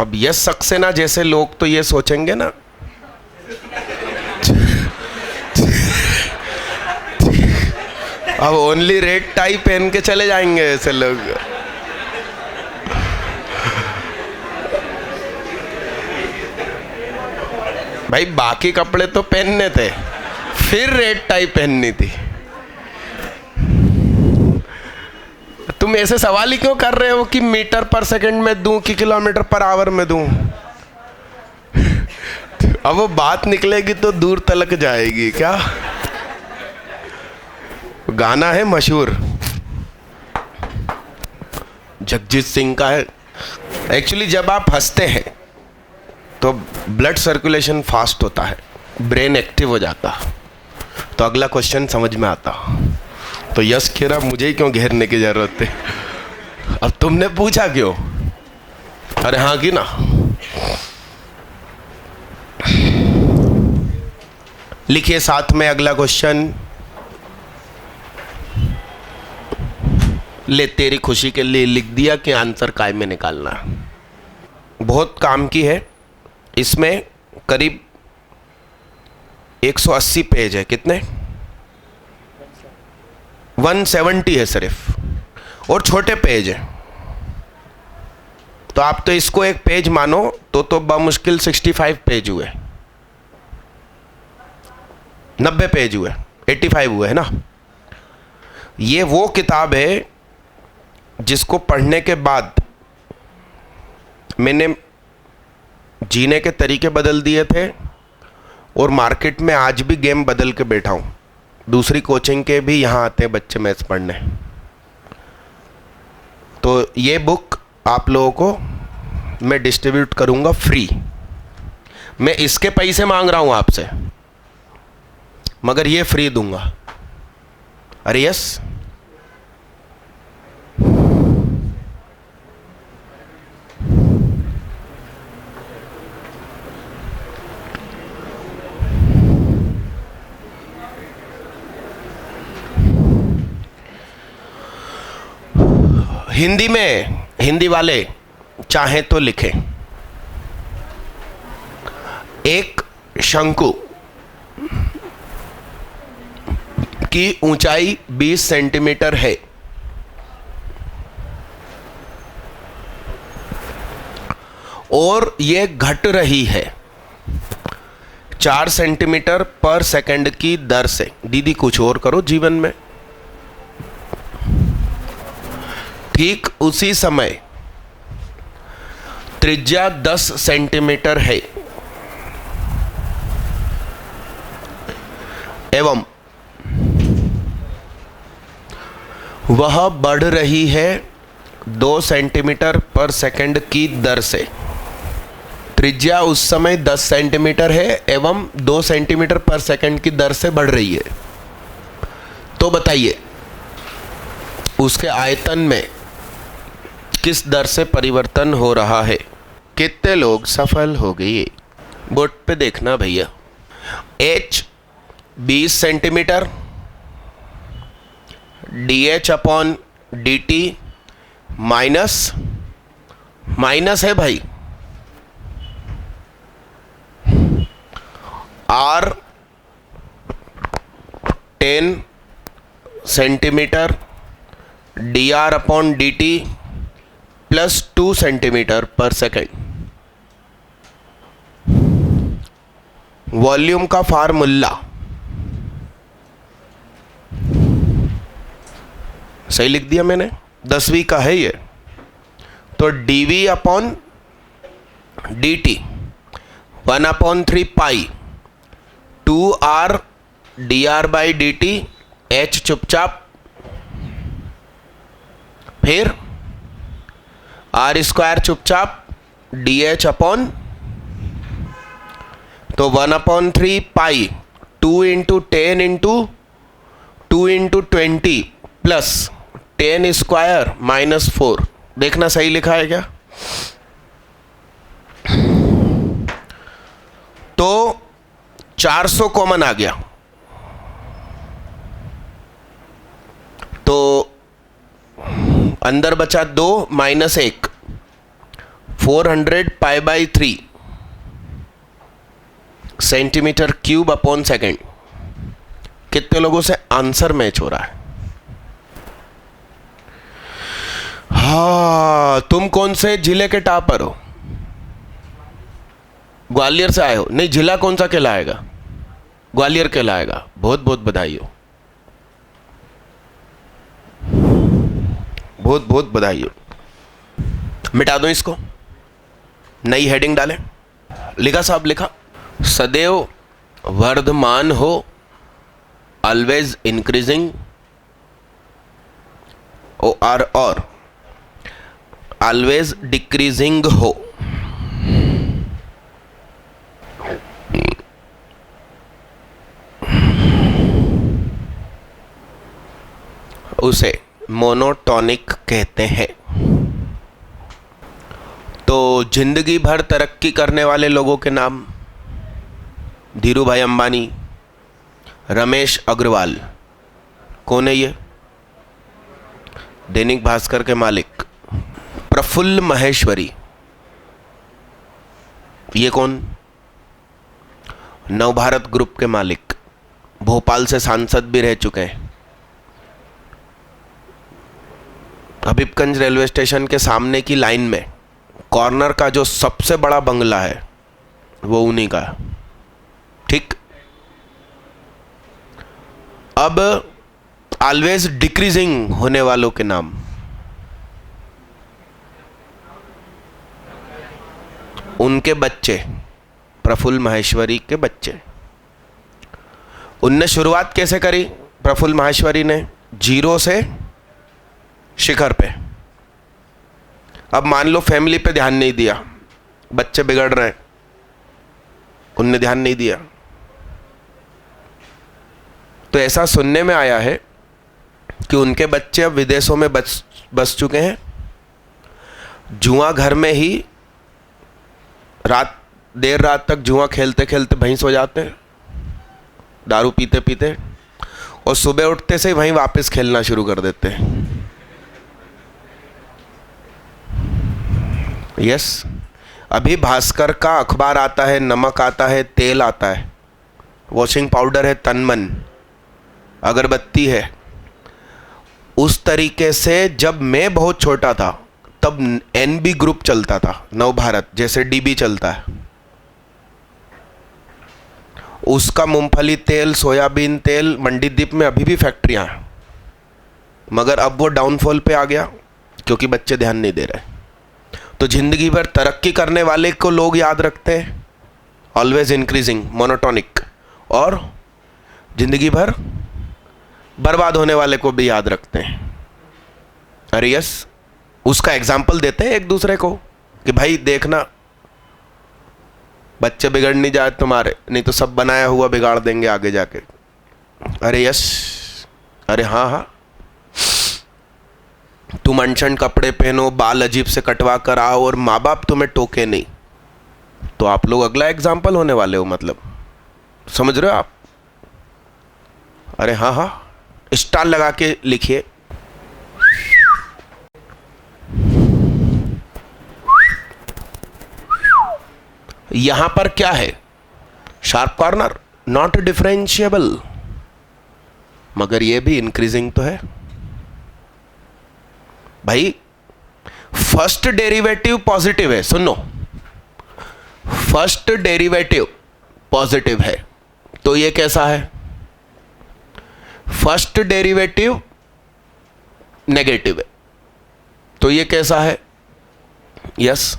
Speaker 1: अब यस सक्सेना जैसे लोग तो ये सोचेंगे ना, अब ओनली रेड टाई पहन के चले जाएंगे ऐसे लोग। भाई बाकी कपड़े तो पहनने थे, फिर रेड टाई पहननी थी। तुम ऐसे सवाल ही क्यों कर रहे हो कि मीटर पर सेकंड में दूं कि किलोमीटर पर आवर में दूं? अब वो बात निकलेगी तो दूर तलक जाएगी क्या? गाना है मशहूर, जगजीत सिंह का है। एक्चुअली जब आप हंसते हैं तो ब्लड सर्कुलेशन फास्ट होता है, ब्रेन एक्टिव हो जाता, तो अगला क्वेश्चन समझ में आता। तो यस खेरा मुझे ही क्यों घेरने की जरूरत है? अब तुमने पूछा क्यों? अरे हाँ की ना। लिखिए साथ में अगला क्वेश्चन। ले तेरी खुशी के लिए लिख दिया कि आंसर काय में निकालना। बहुत काम की है, इसमें करीब 180 पेज है। कितने? 170 है सिर्फ, और छोटे पेज है। तो आप तो इसको एक पेज मानो तो बमुश्किल 65 पेज हुए, 90 पेज हुए, 85 हुए है ना। ये वो किताब है जिसको पढ़ने के बाद मैंने जीने के तरीके बदल दिए थे, और मार्केट में आज भी गेम बदल के बैठा हूँ। दूसरी कोचिंग के भी यहाँ आते हैं बच्चे मैथ्स पढ़ने। तो ये बुक आप लोगों को मैं डिस्ट्रीब्यूट करूँगा फ्री। मैं इसके पैसे मांग रहा हूँ आपसे, मगर ये फ्री दूंगा। अरे यस, हिंदी में, हिंदी वाले चाहें तो लिखें। एक शंकु की ऊंचाई 20 सेंटीमीटर है और ये घट रही है 4 सेंटीमीटर पर सेकंड की दर से। दीदी कुछ और करो जीवन में। ठीक उसी समय त्रिज्या 10 सेंटीमीटर है एवं वह बढ़ रही है 2 सेंटीमीटर पर सेकंड की दर से। त्रिज्या उस समय 10 सेंटीमीटर है एवं 2 सेंटीमीटर पर सेकंड की दर से बढ़ रही है। तो बताइए उसके आयतन में किस दर से परिवर्तन हो रहा है। कितने लोग सफल हो गए? बोर्ड पे देखना भैया। h 20 centimetre dh upon dt minus है भाई r 10 centimetre dr upon dt plus 2 centimetre पर सेकेंड। वॉल्यूम का फार्मूला सही लिख दिया मैंने, 10वीं का है ये। तो dv upon dt 1/3 pi 2r dr by dt, h चुपचाप, फिर आर स्क्वायर चुपचाप dh अपॉन, तो 1/3 पाई 2 into 10 into 2 into 20 plus 10 square minus 4। देखना सही लिखा है क्या? तो 400 कॉमन आ गया, तो अंदर बचा 2 minus 1, 400 pi by 3 centimetre cube upon second. कितने लोगों से आंसर मैच हो रहा है? हाँ, तुम कौन से जिले के टॉपर हो? ग्वालियर से आए हो? नहीं, जिला कौन सा कहलाएगा? ग्वालियर कहलाएगा। बहुत बहुत बधाई हो, बहुत बहुत बधाई हो। मिटा दो इसको, नई हेडिंग डालें। लिखा साहब, लिखा। सदैव वर्धमान हो, ऑलवेज इंक्रीजिंग, और ऑलवेज डिक्रीजिंग हो। उसे मोनोटॉनिक कहते हैं। तो जिंदगी भर तरक्की करने वाले लोगों के नाम: धीरू भाई अंबानी, रमेश अग्रवाल। कौन है ये? दैनिक भास्कर के मालिक। प्रफुल्ल महेश्वरी, ये कौन? नवभारत ग्रुप के मालिक, भोपाल से सांसद भी रह चुके हैं। हबीबगंज रेलवे स्टेशन के सामने की लाइन में कॉर्नर का जो सबसे बड़ा बंगला है वो उन्हीं का है। ठीक। अब ऑलवेज डिक्रीजिंग होने वालों के नाम: उनके बच्चे, प्रफुल्ल महेश्वरी के बच्चे। उनने शुरुआत कैसे करी? प्रफुल्ल महेश्वरी ने 0 से शिखर पे। अब मान लो फैमिली पे ध्यान नहीं दिया, बच्चे बिगड़ रहे हैं, उनने ध्यान नहीं दिया, तो ऐसा सुनने में आया है कि उनके बच्चे अब विदेशों में बस चुके हैं। जुआ घर में ही देर रात तक जुआ खेलते खेलते वहीं सो जाते हैं, दारू पीते पीते, और सुबह उठते से वहीं वापस खेलना शुरू कर देते हैं। यस। अभी भास्कर का अखबार आता है, नमक आता है, तेल आता है, वॉशिंग पाउडर है, तनमन, अगरबत्ती है। उस तरीके से जब मैं बहुत छोटा था तब एनबी ग्रुप चलता था, नव भारत, जैसे डीबी चलता है। उसका मूंगफली तेल, सोयाबीन तेल, मंडीदीप में अभी भी फैक्ट्रियां हैं, मगर अब वो डाउनफॉल पे आ गया क्योंकि बच्चे ध्यान नहीं दे रहे। तो जिंदगी भर तरक्की करने वाले को लोग याद रखते हैं, ऑलवेज इंक्रीजिंग, मोनोटोनिक, और जिंदगी भर बर्बाद होने वाले को भी याद रखते हैं। अरे यस, उसका एग्जाम्पल देते हैं एक दूसरे को कि भाई देखना, बच्चे बिगड़ नहीं जाए तुम्हारे, नहीं तो सब बनाया हुआ बिगाड़ देंगे आगे जाके। अरे यस, अरे हाँ हाँ, तुम अनशन कपड़े पहनो, बाल अजीब से कटवा कर आओ और माँ बाप तुम्हें टोके नहीं, तो आप लोग अगला एग्जाम्पल होने वाले हो, मतलब समझ रहे हो आप? अरे हाँ हाँ, स्टार लगा के लिखिए। यहां पर क्या है? शार्प कॉर्नर, नॉट डिफरेंशिएबल, मगर ये भी इंक्रीजिंग तो है भाई। फर्स्ट डेरिवेटिव पॉजिटिव है, सुनो, फर्स्ट डेरिवेटिव पॉजिटिव है, तो ये कैसा है? फर्स्ट डेरिवेटिव नेगेटिव है, तो ये कैसा है? यस।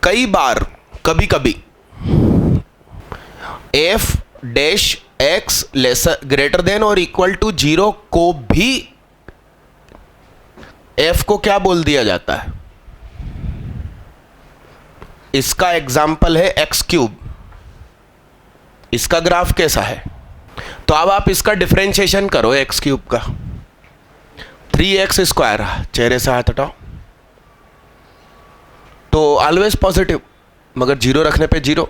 Speaker 1: कई बार, कभी कभी f dash x lesser greater than और इक्वल टू 0 को भी एफ को क्या बोल दिया जाता है? इसका एग्जाम्पल है एक्स क्यूब। इसका ग्राफ कैसा है? तो अब आप इसका डिफरेंशिएशन करो एक्स क्यूब का, 3x स्क्वायर, चेहरे से हाथ हटाओ, तो ऑलवेज पॉजिटिव, मगर 0 रखने पे 0,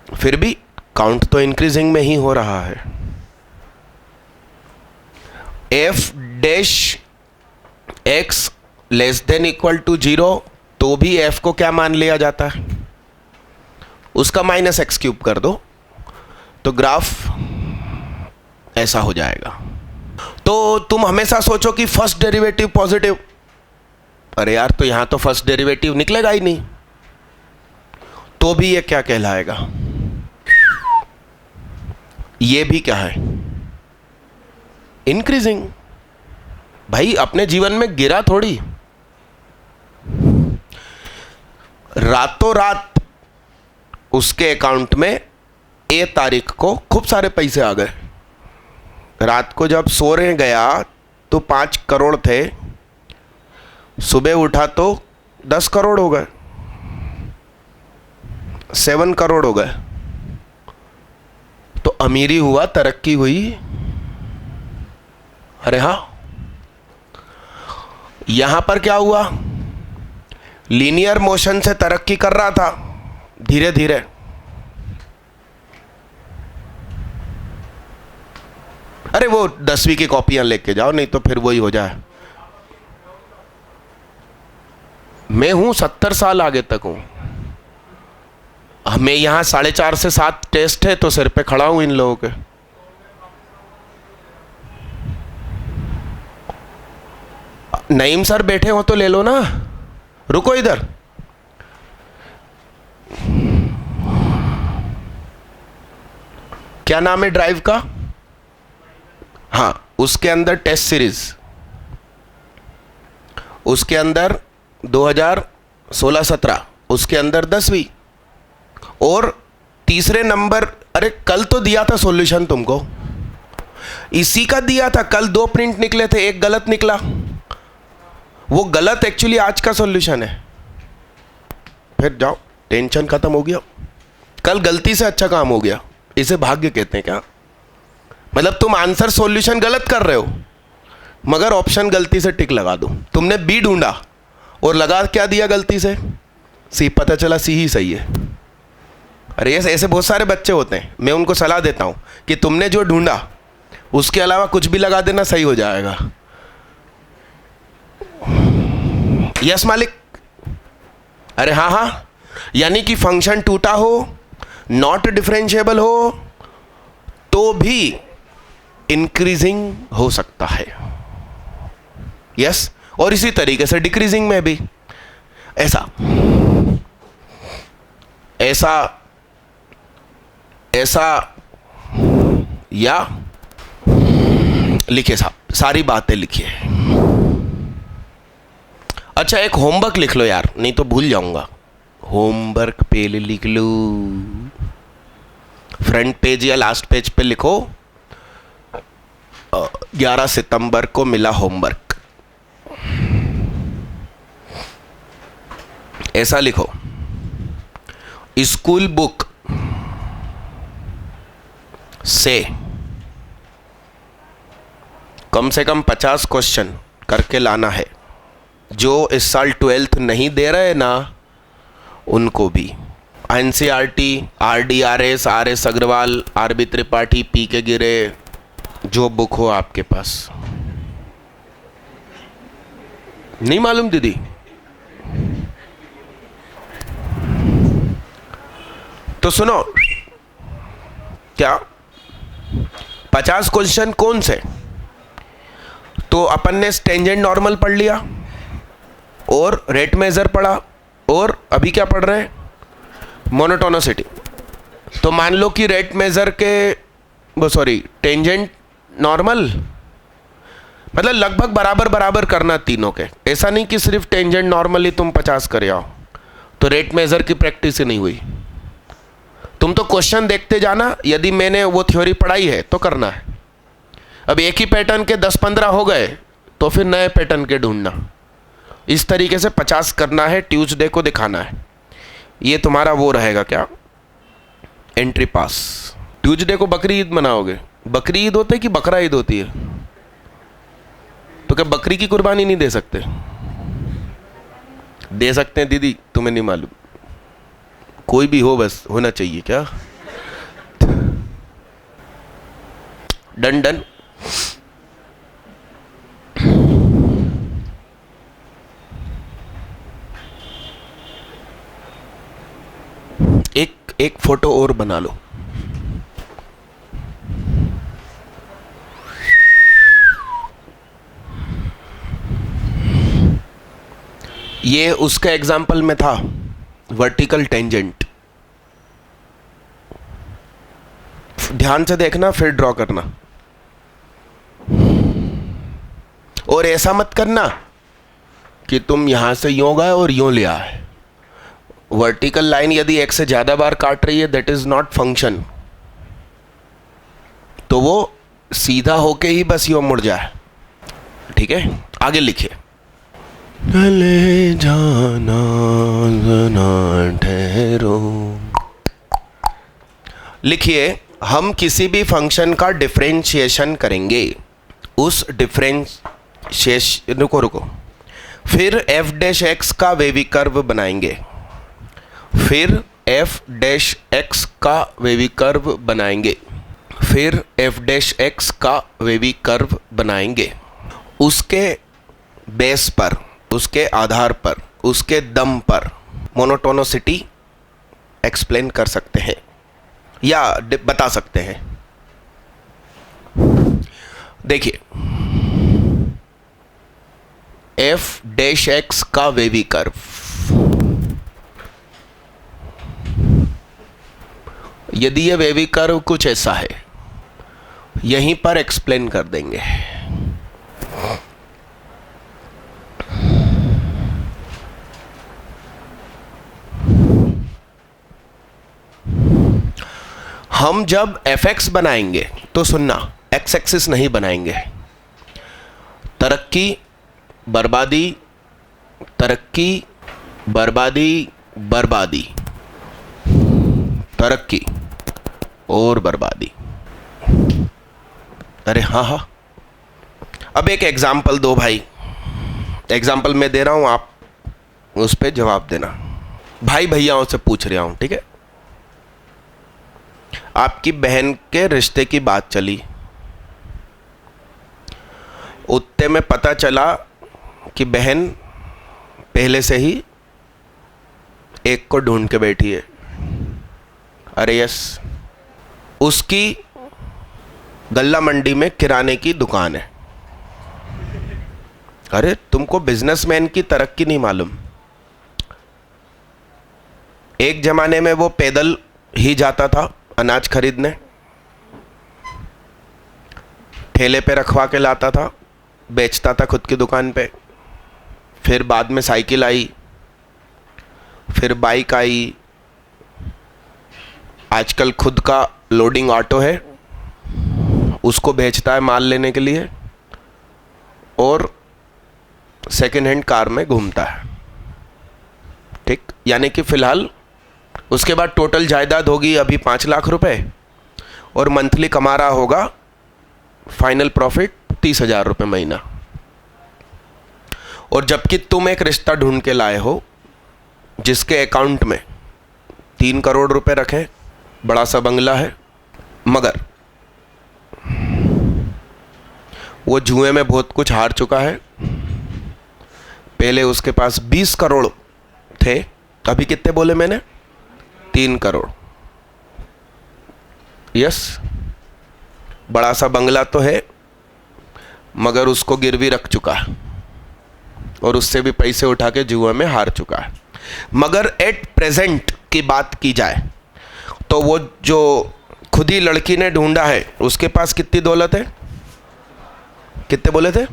Speaker 1: फिर भी काउंट तो इंक्रीजिंग में ही हो रहा है। F dash x less than equal to 0, तो भी एफ को क्या मान लिया जाता है? उसका माइनस एक्स क्यूब कर दो, तो ग्राफ ऐसा हो जाएगा। तो तुम हमेशा सोचो कि फर्स्ट डेरिवेटिव पॉजिटिव, अरे यार, तो यहां तो फर्स्ट डेरिवेटिव निकलेगा ही नहीं, तो भी ये क्या कहलाएगा? ये भी क्या है? इंक्रीजिंग। भाई अपने जीवन में गिरा थोड़ी, रातों रात उसके अकाउंट में ए तारीख को खूब सारे पैसे आ गए। रात को जब सोने गया तो 5 करोड़ थे, सुबह उठा तो 10 करोड़ हो गए, 7 करोड़ हो गए, तो अमीरी हुआ, तरक्की हुई। अरे हाँ, यहां पर क्या हुआ? लीनियर मोशन से तरक्की कर रहा था धीरे धीरे, अरे वो 10वीं की कॉपियां लेके जाओ, नहीं तो फिर वही हो जाए। मैं हूं 70 साल आगे तक हूं, मैं यहां 4.5 से 7 टेस्ट है, तो सिर पे खड़ा हूं इन लोगों के। नईम सर बैठे हो तो ले लो ना, रुको इधर। क्या नाम है ड्राइव का? हाँ, उसके अंदर टेस्ट सीरीज, उसके अंदर 2016-17, उसके अंदर 10वीं, और तीसरे नंबर, अरे कल तो दिया था सॉल्यूशन तुमको, इसी का दिया था। कल 2 प्रिंट निकले थे, एक गलत निकला, वो गलत एक्चुअली आज का सॉल्यूशन है। फिर जाओ, टेंशन खत्म हो गया, कल गलती से अच्छा काम हो गया, इसे भाग्य कहते हैं क्या? मतलब तुम आंसर सॉल्यूशन गलत कर रहे हो, मगर ऑप्शन गलती से टिक लगा दो। तुमने बी ढूंढा और लगा क्या दिया गलती से? सी, पता चला सी ही सही है। अरे ऐसे बहुत सारे बच्चे होते हैं, मैं उनको सलाह देता हूँ कि तुमने जो ढूंढा उसके अलावा कुछ भी लगा देना, सही हो जाएगा। यस मालिक? अरे हाँ हाँ, यानी कि फंक्शन टूटा हो, नॉट डिफरेंशिएबल हो तो भी इंक्रीजिंग हो सकता है। यस, और इसी तरीके से डिक्रीजिंग में भी ऐसा ऐसा ऐसा या लिखिए साहब, सारी बातें लिखिए। अच्छा, एक होमवर्क लिख लो यार, नहीं तो भूल जाऊंगा। होमवर्क पे लिख लो, फ्रंट पेज या लास्ट पेज पे लिखो 11 सितंबर को मिला होमवर्क, ऐसा लिखो। स्कूल बुक से कम से कम 50 क्वेश्चन करके लाना है। जो इस साल 12th नहीं दे रहे ना, उनको भी NCERT, RDRS, RS Agarwal, RB Tripathi, PK गिरे, जो बुक हो आपके पास। नहीं मालूम दीदी? तो सुनो, क्या 50 क्वेश्चन कौन से? तो अपन ने टेंजेंट नॉर्मल पढ़ लिया और रेट मेजर पढ़ा, और अभी क्या पढ़ रहे हैं? मोनोटोनिसिटी। तो मान लो कि रेट मेजर के टेंजेंट नॉर्मल, मतलब लगभग बराबर बराबर करना तीनों के। ऐसा नहीं कि सिर्फ टेंजेंट नॉर्मल ही तुम 50 करे आओ, तो रेट मेजर की प्रैक्टिस ही नहीं हुई। तुम तो क्वेश्चन देखते जाना, यदि मैंने वो थ्योरी पढ़ाई है तो करना है। अब एक ही पैटर्न के 10-15 हो गए तो फिर नए पैटर्न के ढूंढना। इस तरीके से 50 करना है, ट्यूसडे को दिखाना है। ये तुम्हारा वो रहेगा क्या, एंट्री पास। ट्यूसडे को बकरी ईद मनाओगे? बकरी ईद होती है कि बकरा ईद होती है? तो क्या बकरी की कुर्बानी नहीं दे सकते? दे सकते हैं दीदी, तुम्हें नहीं मालूम। कोई भी हो, बस होना चाहिए क्या? Done done. एक फोटो और बना लो। ये उसका एग्जाम्पल में था, वर्टिकल टेंजेंट। ध्यान से देखना, फिर ड्रॉ करना। और ऐसा मत करना कि तुम यहां से यूं गए और यूं ले आए। वर्टिकल लाइन यदि एक से ज्यादा बार काट रही है, दैट इज नॉट फंक्शन। तो वो सीधा होके ही बस यूं मुड़ जाए। ठीक है, आगे लिखिए। ले जाना जना ठहरो। लिखिए, हम किसी भी फंक्शन का डिफरेंशिएशन करेंगे। उस डिफरेंशिएशन, रुको, फिर f डैश एक्स का वेवी कर्व बनाएंगे। फिर f डैश एक्स का वेवी कर्व बनाएंगे। फिर f डैश एक्स का वेवी कर्व बनाएंगे। उसके बेस पर, उसके आधार पर, उसके दम पर मोनोटोनिसिटी एक्सप्लेन कर सकते हैं या बता सकते हैं। देखिए, f डैश एक्स का वेवी कर्व, यदि ये वेवी कर्व कुछ ऐसा है, यहीं पर एक्सप्लेन कर देंगे। हम जब fx बनाएंगे तो सुनना, x एक्सिस नहीं बनाएंगे। तरक्की, बर्बादी, तरक्की, बर्बादी, बर्बादी, तरक्की और बर्बादी। अरे हाँ हाँ, अब एक एग्जाम्पल दो भाई। एग्जाम्पल मैं दे रहा हूं, आप उस पर जवाब देना। भाई भैयाओं से पूछ रहा हूं, ठीक है? आपकी बहन के रिश्ते की बात चली, उतने में पता चला कि बहन पहले से ही एक को ढूंढ के बैठी है। अरे यस, उसकी गल्ला मंडी में किराने की दुकान है। अरे तुमको बिजनेसमैन की तरक्की नहीं मालूम। एक जमाने में वो पैदल ही जाता था अनाज खरीदने, ठेले पे रखवा के लाता था, बेचता था खुद की दुकान पे। फिर बाद में साइकिल आई, फिर बाइक आई, आजकल खुद का लोडिंग ऑटो है, उसको बेचता है माल लेने के लिए, और सेकेंड हैंड कार में घूमता है। ठीक, यानी कि फिलहाल उसके बाद टोटल जायदाद होगी अभी 5 लाख रुपए, और मंथली कमा रहा होगा फाइनल प्रॉफिट 30,000 रुपये महीना। और जबकि तुम एक रिश्ता ढूंढ के लाए हो जिसके अकाउंट में 3 करोड़ रुपए रखे, बड़ा सा बंगला है, मगर वो जुए में बहुत कुछ हार चुका है। पहले उसके पास 20 करोड़ थे, अभी कितने बोले मैंने? 3 करोड़। यस, बड़ा सा बंगला तो है, मगर उसको गिरवी रख चुका है और उससे भी पैसे उठा के जुए में हार चुका है। मगर एट प्रेजेंट की बात की जाए तो वो जो खुद ही लड़की ने ढूंढा है उसके पास कितनी दौलत है? कितने बोले थे?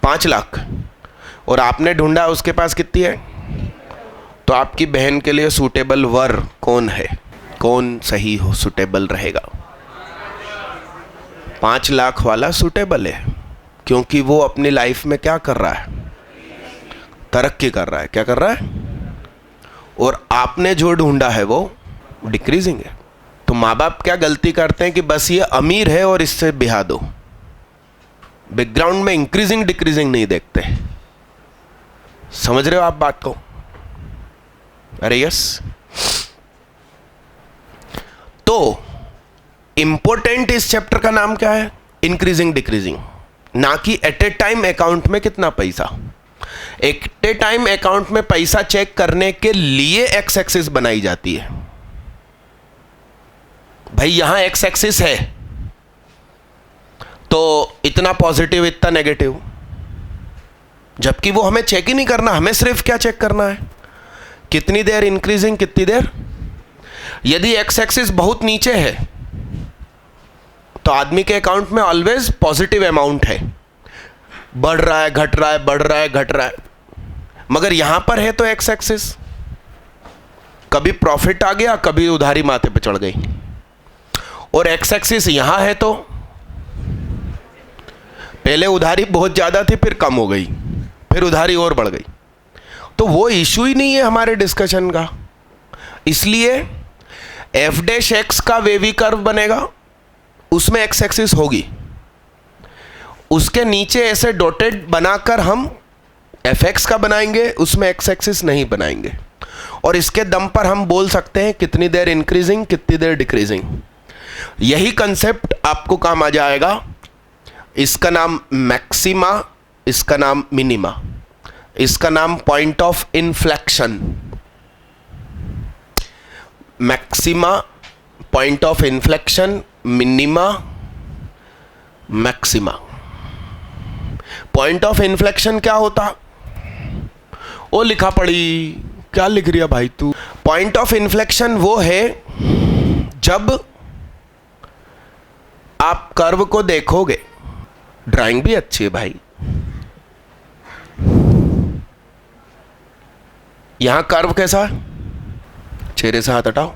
Speaker 1: 5 लाख। और आपने ढूंढा उसके पास कितनी है? तो आपकी बहन के लिए सूटेबल वर कौन है? कौन सही हो सूटेबल रहेगा? 5 लाख वाला सूटेबल है, क्योंकि वो अपनी लाइफ में क्या कर रहा है? तरक्की कर रहा है। क्या कर रहा है? और आपने जो ढूंढा है वो डिक्रीजिंग है। तो माँ बाप क्या गलती करते हैं कि बस ये अमीर है और इससे ब्याह दो, बैकग्राउंड में इंक्रीजिंग डिक्रीजिंग नहीं देखते। समझ रहे हो आप बात को? अरे यस। तो इंपॉर्टेंट इस चैप्टर का नाम क्या है? इंक्रीजिंग डिक्रीजिंग, ना कि एट ए टाइम अकाउंट में कितना पैसा। एट ए टाइम अकाउंट में पैसा चेक करने के लिए एक्स एक्सिस बनाई जाती है। भाई यहां एक्स एक्सिस है तो इतना पॉजिटिव इतना नेगेटिव, जबकि वो हमें चेक ही नहीं करना। हमें सिर्फ क्या चेक करना है? कितनी देर इंक्रीजिंग, कितनी देर। यदि एक्स एक्सिस बहुत नीचे है तो आदमी के अकाउंट में ऑलवेज पॉजिटिव अमाउंट है, बढ़ रहा है घट रहा है, बढ़ रहा है घट रहा है। मगर यहां पर है तो एक्स एक्सिस, कभी प्रॉफिट आ गया, कभी उधारी माथे पे चढ़ गई। और एक्स एक्सिस यहां है तो पहले उधारी बहुत ज्यादा थी, फिर कम हो गई, फिर उधारी और बढ़ गई। तो वो इशू ही नहीं है हमारे डिस्कशन का। इसलिए एफ डैश एक्स का वेवी कर्व बनेगा, उसमें एक्स एक्सिस होगी, उसके नीचे ऐसे डॉटेड बनाकर हम एफ एक्स का बनाएंगे, उसमें एक्स एक्सिस नहीं बनाएंगे। और इसके दम पर हम बोल सकते हैं कितनी देर इंक्रीजिंग, कितनी देर डिक्रीजिंग। यही कंसेप्ट आपको काम आ जाएगा। इसका नाम मैक्सिमा, इसका नाम मिनिमा, इसका नाम point of inflection. Maxima, point of inflection, minima, maxima. Point of inflection क्या होता? ओ लिखा पड़ी, क्या लिख रही है भाई तू? पॉइंट ऑफ इन्फ्लेक्शन वो है जब आप कर्व को देखोगे। ड्राइंग भी अच्छी है भाई। यहां कर्व कैसा? चेहरे से हाथ हटाओ।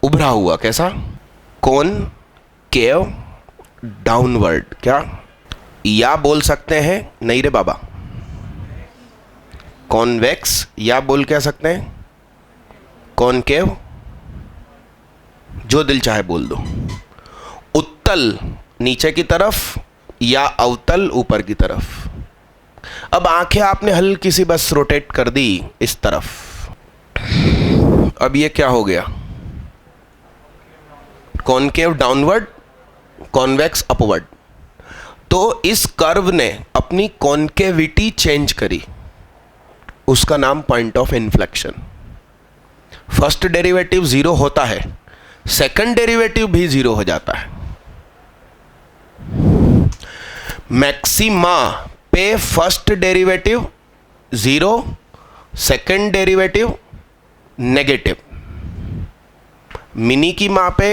Speaker 1: उभरा हुआ कैसा? कौन केव डाउनवर्ड। क्या या बोल सकते हैं? नहीं रे बाबा, कॉन्वेक्स या बोल क्या सकते हैं? कॉनकेव, जो दिल चाहे बोल दो। उत्तल नीचे की तरफ या अवतल ऊपर की तरफ। अब आंखें आपने हल्की सी बस रोटेट कर दी इस तरफ। अब ये क्या हो गया? Concave downward, convex upward. तो इस कर्व ने अपनी कॉन्केविटी चेंज करी। उसका नाम point of inflection. First derivative zero होता है, सेकंड डेरिवेटिव भी जीरो हो जाता है। मैक्सिमा पे first derivative zero, second derivative negative. Mini की माँ पे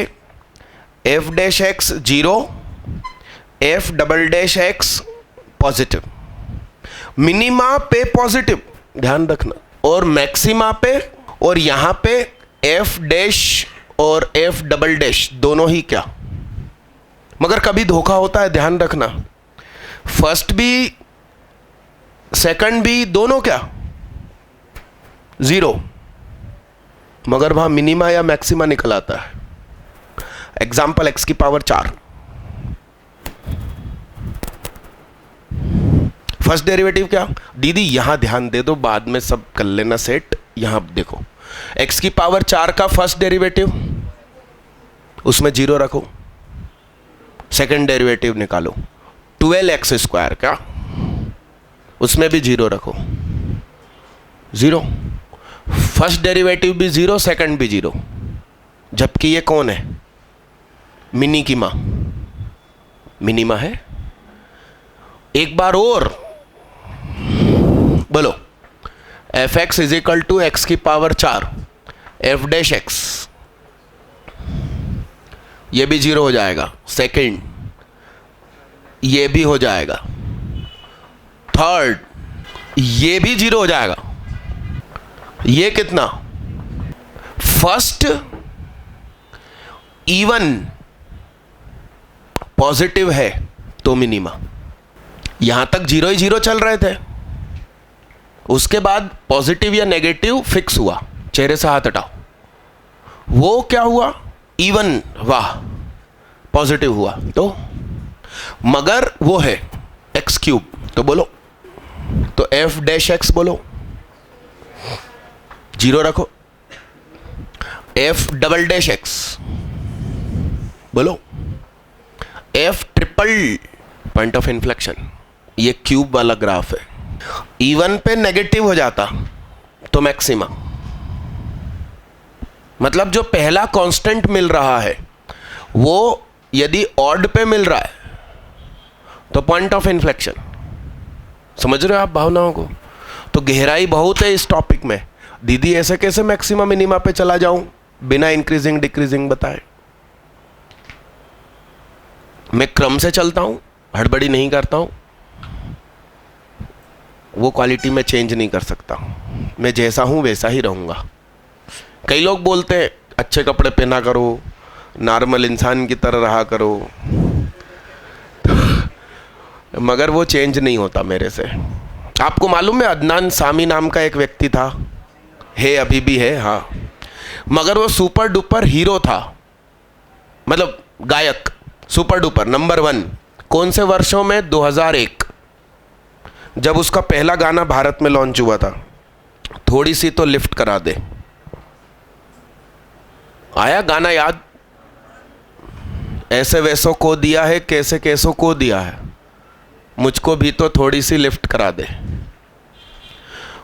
Speaker 1: F dash x zero, F double dash x positive. Minima पे पॉजिटिव, ध्यान रखना, और मैक्सिमा पे और यहां पे एफ डैश और एफ डबल डैश दोनों ही क्या, मगर कभी धोखा होता है, ध्यान रखना। फर्स्ट भी सेकंड भी दोनों क्या, जीरो, मगर वहां मिनिमा या मैक्सिमा निकल आता है। एग्जाम्पल एक्स की पावर 4, फर्स्ट डेरिवेटिव क्या, दीदी यहां ध्यान दे दो, बाद में सब कर लेना सेट। यहां देखो, एक्स की पावर 4 का फर्स्ट डेरिवेटिव, उसमें जीरो रखो, सेकंड डेरिवेटिव निकालो 12x स्क्वायर का, उसमें भी जीरो रखो, जीरो। फर्स्ट डेरिवेटिव भी जीरो, सेकंड भी जीरो, जबकि ये कौन है, मिनी की मां, मिनिमा है। एक बार और बोलो, f x is equal to x की पावर 4 एफ डैश एक्स, ये भी जीरो हो जाएगा, सेकंड ये भी हो जाएगा, थर्ड ये भी जीरो हो जाएगा। ये कितना, फर्स्ट इवन पॉजिटिव है तो मिनिमा। यहां तक जीरो ही जीरो चल रहे थे, उसके बाद पॉजिटिव या नेगेटिव फिक्स हुआ, चेहरे से हाथ हटाओ, वो क्या हुआ, इवन, वाह, पॉजिटिव हुआ तो, मगर वो है एक्स क्यूब, तो बोलो, तो एफ डैश एक्स बोलो, जीरो रखो। एफ डबल डैश एक्स बोलो, F triple, point of inflection, ये क्यूब वाला ग्राफ है। इवन पे नेगेटिव हो जाता तो मैक्सिमा, मतलब जो पहला कांस्टेंट मिल रहा है वो यदि ऑड पे मिल रहा है तो पॉइंट ऑफ इन्फ्लेक्शन। समझ रहे हो आप भावनाओं को? तो गहराई बहुत है इस टॉपिक में। दीदी ऐसे कैसे मैक्सिमा मिनिमा पे चला जाऊं बिना इंक्रीजिंग डिक्रीजिंग बताए? मैं क्रम से चलता हूं, हड़बड़ी नहीं करता हूं, वो क्वालिटी में चेंज नहीं कर सकता, मैं जैसा हूं वैसा ही रहूंगा। कई लोग बोलते हैं अच्छे कपड़े पहना करो, नॉर्मल इंसान की तरह रहा करो, मगर वो चेंज नहीं होता मेरे से। आपको मालूम है अदनान सामी नाम का एक व्यक्ति था, है अभी भी है, हाँ, मगर वो सुपर डुपर हीरो था, मतलब गायक, सुपर डुपर नंबर 1। कौन से वर्षों में? 2001, जब उसका पहला गाना भारत में लॉन्च हुआ था, थोड़ी सी तो लिफ्ट करा दे। आया गाना याद? ऐसे वैसों को दिया है, कैसे कैसों को दिया है, मुझको भी तो थोड़ी सी लिफ्ट करा दे।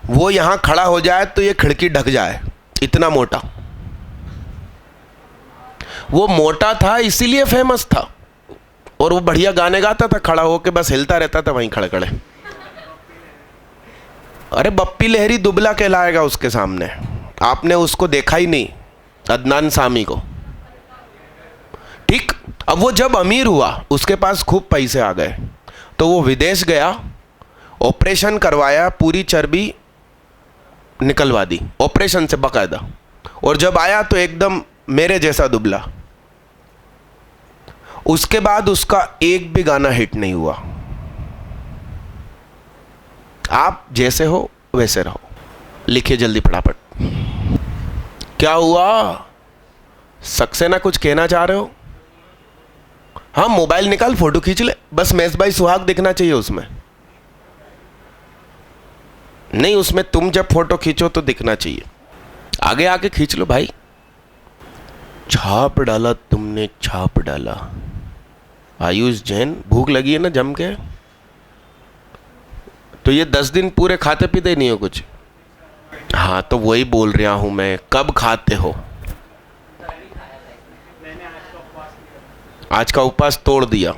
Speaker 1: वो यहां खड़ा हो जाए तो ये खिड़की ढक जाए, इतना मोटा। वो मोटा था इसीलिए फेमस था, और वो बढ़िया गाने गाता था, खड़ा होके बस हिलता रहता था वहीं खड़े खड़े। अरे बप्पी लहरी दुबला कहलाएगा उसके सामने। आपने उसको देखा ही नहीं, अदनान सामी को, ठीक। अब वो जब अमीर हुआ, उसके पास खूब पैसे आ गए, तो वो विदेश गया, ऑपरेशन करवाया, पूरी चर्बी निकलवा दी ऑपरेशन से बाकायदा, और जब आया तो एकदम मेरे जैसा दुबला। उसके बाद उसका एक भी गाना हिट नहीं हुआ। आप जैसे हो वैसे रहो। लिखिए जल्दी फटाफट। क्या हुआ? सक्सेना कुछ कहना चाह रहे हो? हाँ, मोबाइल निकाल, फोटो खींच ले, बस मैस भाई सुहाग दिखना चाहिए उसमें। नहीं, उसमें तुम जब फोटो खींचो तो दिखना चाहिए। आगे आके खींच लो भाई। छाप डाला तुमने, छाप डाला। आयुष जैन, भूख लगी है ना जम के? तो ये 10 दिन पूरे खाते पीते नहीं हो कुछ? हाँ तो वही बोल रहा हूँ मैं, कब खाते हो? आज का उपवास तोड़ दिया?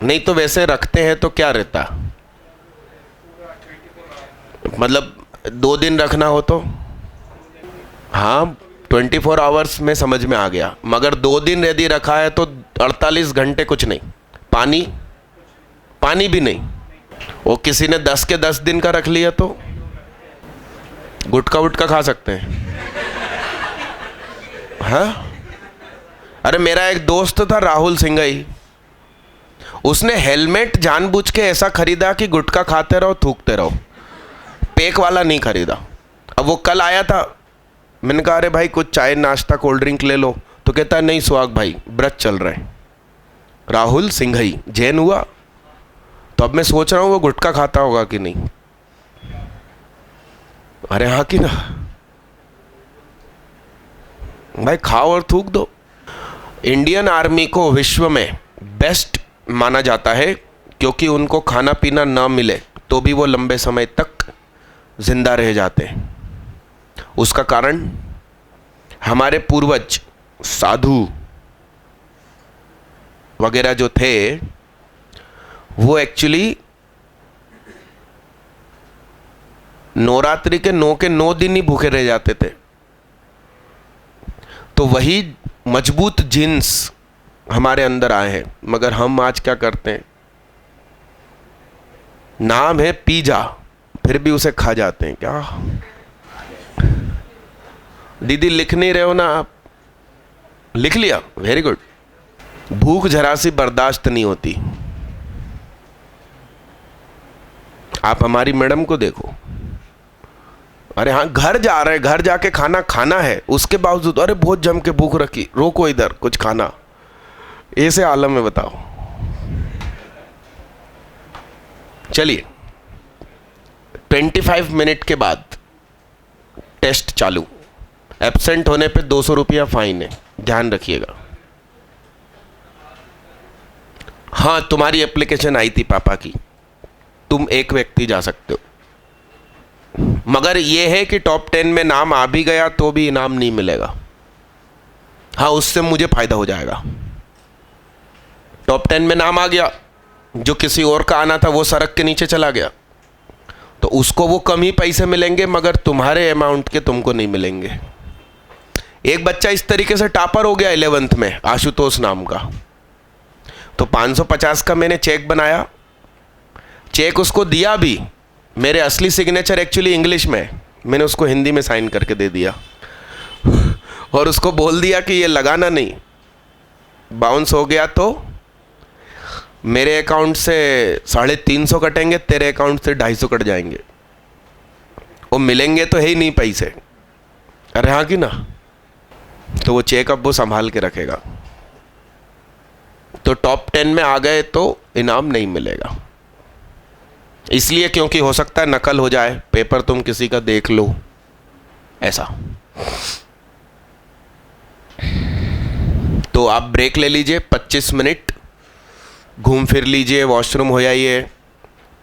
Speaker 1: नहीं तो वैसे रखते हैं तो क्या रहता? मतलब 2 दिन रखना हो तो? हाँ 24 आवर्स में समझ में आ गया, मगर 2 दिन यदि रखा है तो 48 घंटे कुछ नहीं, पानी भी नहीं। वो किसी ने 10 के 10 दिन का रख लिया तो गुटखा वुटका खा सकते हैं। हाँ अरे मेरा एक दोस्त था राहुल सिंघई, उसने हेलमेट जानबूझ के ऐसा खरीदा कि गुटखा खाते रहो थूकते रहो, पैक वाला नहीं खरीदा। अब वो कल आया था, मैंने कहा अरे भाई कुछ चाय नाश्ता कोल्ड ड्रिंक ले लो, तो कहता नहीं सुहाग भाई व्रत चल रहे हैं। राहुल सिंघई जैन हुआ, तो अब मैं सोच रहा हूँ वो गुटखा खाता होगा कि नहीं। अरे हाँ कि ना भाई, खाओ और थूक दो। इंडियन आर्मी को विश्व में बेस्ट माना जाता है क्योंकि उनको खाना पीना ना मिले तो भी वो लंबे समय तक जिंदा रह जाते हैं। उसका कारण हमारे पूर्वज साधु वगैरह जो थे वो एक्चुअली नवरात्रि के 9 दिन ही भूखे रह जाते थे। तो वही मजबूत जीन्स हमारे अंदर आए हैं, मगर हम आज क्या करते हैं, नाम है पिज़्ज़ा फिर भी उसे खा जाते हैं। क्या दीदी लिख नहीं रहे हो ना आप? लिख लिया, वेरी गुड। भूख जरा सी बर्दाश्त नहीं होती। आप हमारी मैडम को देखो, अरे हाँ घर जा रहे हैं, घर जाके खाना है, उसके बावजूद अरे बहुत जम के भूख रखी, रोको इधर कुछ खाना, ऐसे आलम में बताओ। चलिए 25 मिनट के बाद टेस्ट चालू। एब्सेंट होने पे 200 रुपया फाइन है, ध्यान रखिएगा। हाँ तुम्हारी एप्लीकेशन आई थी पापा की, तुम एक व्यक्ति जा सकते हो, मगर यह है कि टॉप 10 में नाम आ भी गया तो भी इनाम नहीं मिलेगा। हाँ उससे मुझे फायदा हो जाएगा। टॉप 10 में नाम आ गया, जो किसी और का आना था वो सड़क के नीचे चला गया, तो उसको वो कम ही पैसे मिलेंगे, मगर तुम्हारे अमाउंट के तुमको नहीं मिलेंगे। एक बच्चा इस तरीके से टॉपर हो गया 11th में, आशुतोष नाम का, तो 550 का मैंने चेक बनाया, चेक उसको दिया भी, मेरे असली सिग्नेचर एक्चुअली इंग्लिश में, मैंने उसको हिंदी में साइन करके दे दिया और उसको बोल दिया कि ये लगाना नहीं, बाउंस हो गया तो मेरे अकाउंट से 350 कटेंगे, तेरे अकाउंट से 250 कट जाएंगे, वो मिलेंगे तो है ही नहीं पैसे। अरे हाँ कि ना? तो वो चेक अब वो संभाल के रखेगा। तो टॉप 10 में आ गए तो इनाम नहीं मिलेगा, इसलिए क्योंकि हो सकता है नकल हो जाए, पेपर तुम किसी का देख लो ऐसा। तो आप ब्रेक ले लीजिए 25 मिनट, घूम फिर लीजिए, वॉशरूम हो जाइए,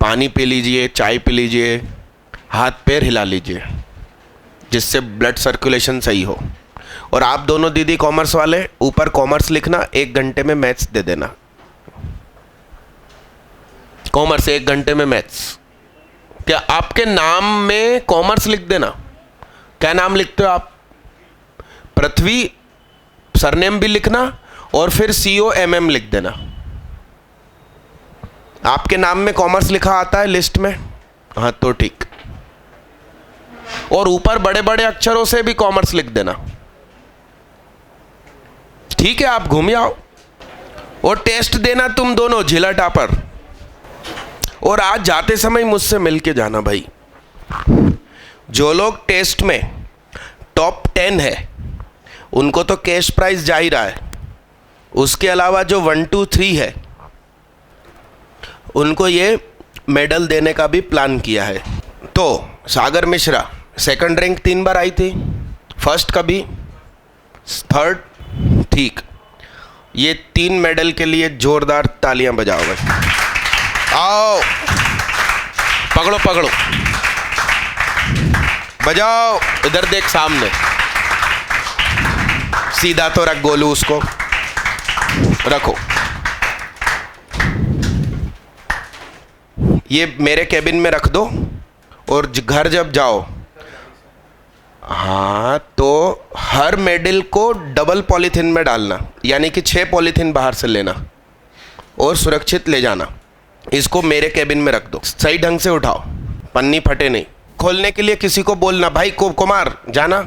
Speaker 1: पानी पी लीजिए, चाय पी लीजिए, हाथ पैर हिला लीजिए, जिससे ब्लड सर्कुलेशन सही हो। और आप दोनों दीदी कॉमर्स वाले, ऊपर कॉमर्स लिखना, 1 घंटे में मैथ्स दे देना। कॉमर्स 1 घंटे में मैथ्स। क्या आपके नाम में कॉमर्स लिख देना। क्या नाम लिखते हो आप? पृथ्वी, सरनेम भी लिखना और फिर COMM लिख देना। आपके नाम में कॉमर्स लिखा आता है लिस्ट में? हाँ तो ठीक। और ऊपर बड़े बड़े अक्षरों से भी कॉमर्स लिख देना। ठीक है, आप घूम आओ और टेस्ट देना तुम दोनों, जिला टॉपर। और आज जाते समय मुझसे मिलके जाना भाई। जो लोग टेस्ट में टॉप 10 है उनको तो कैश प्राइज जा ही रहा है, उसके अलावा जो 1 2 3 है उनको ये मेडल देने का भी प्लान किया है। तो सागर मिश्रा सेकंड रैंक 3 बार आई थी, फर्स्ट कभी, थर्ड, ठीक। ये 3 मेडल के लिए जोरदार तालियां बजाओ भाई। आओ पकड़ो पकड़ो। बजाओ, इधर देख सामने, सीधा तो रख गोलू, उसको रखो। ये मेरे केबिन में रख दो और घर जब जाओ, हाँ, तो हर मेडल को डबल पॉलीथीन में डालना, यानी कि 6 पॉलीथीन बाहर से लेना और सुरक्षित ले जाना। इसको मेरे केबिन में रख दो, सही ढंग से उठाओ, पन्नी फटे नहीं। खोलने के लिए किसी को बोलना, भाई कुमार जाना,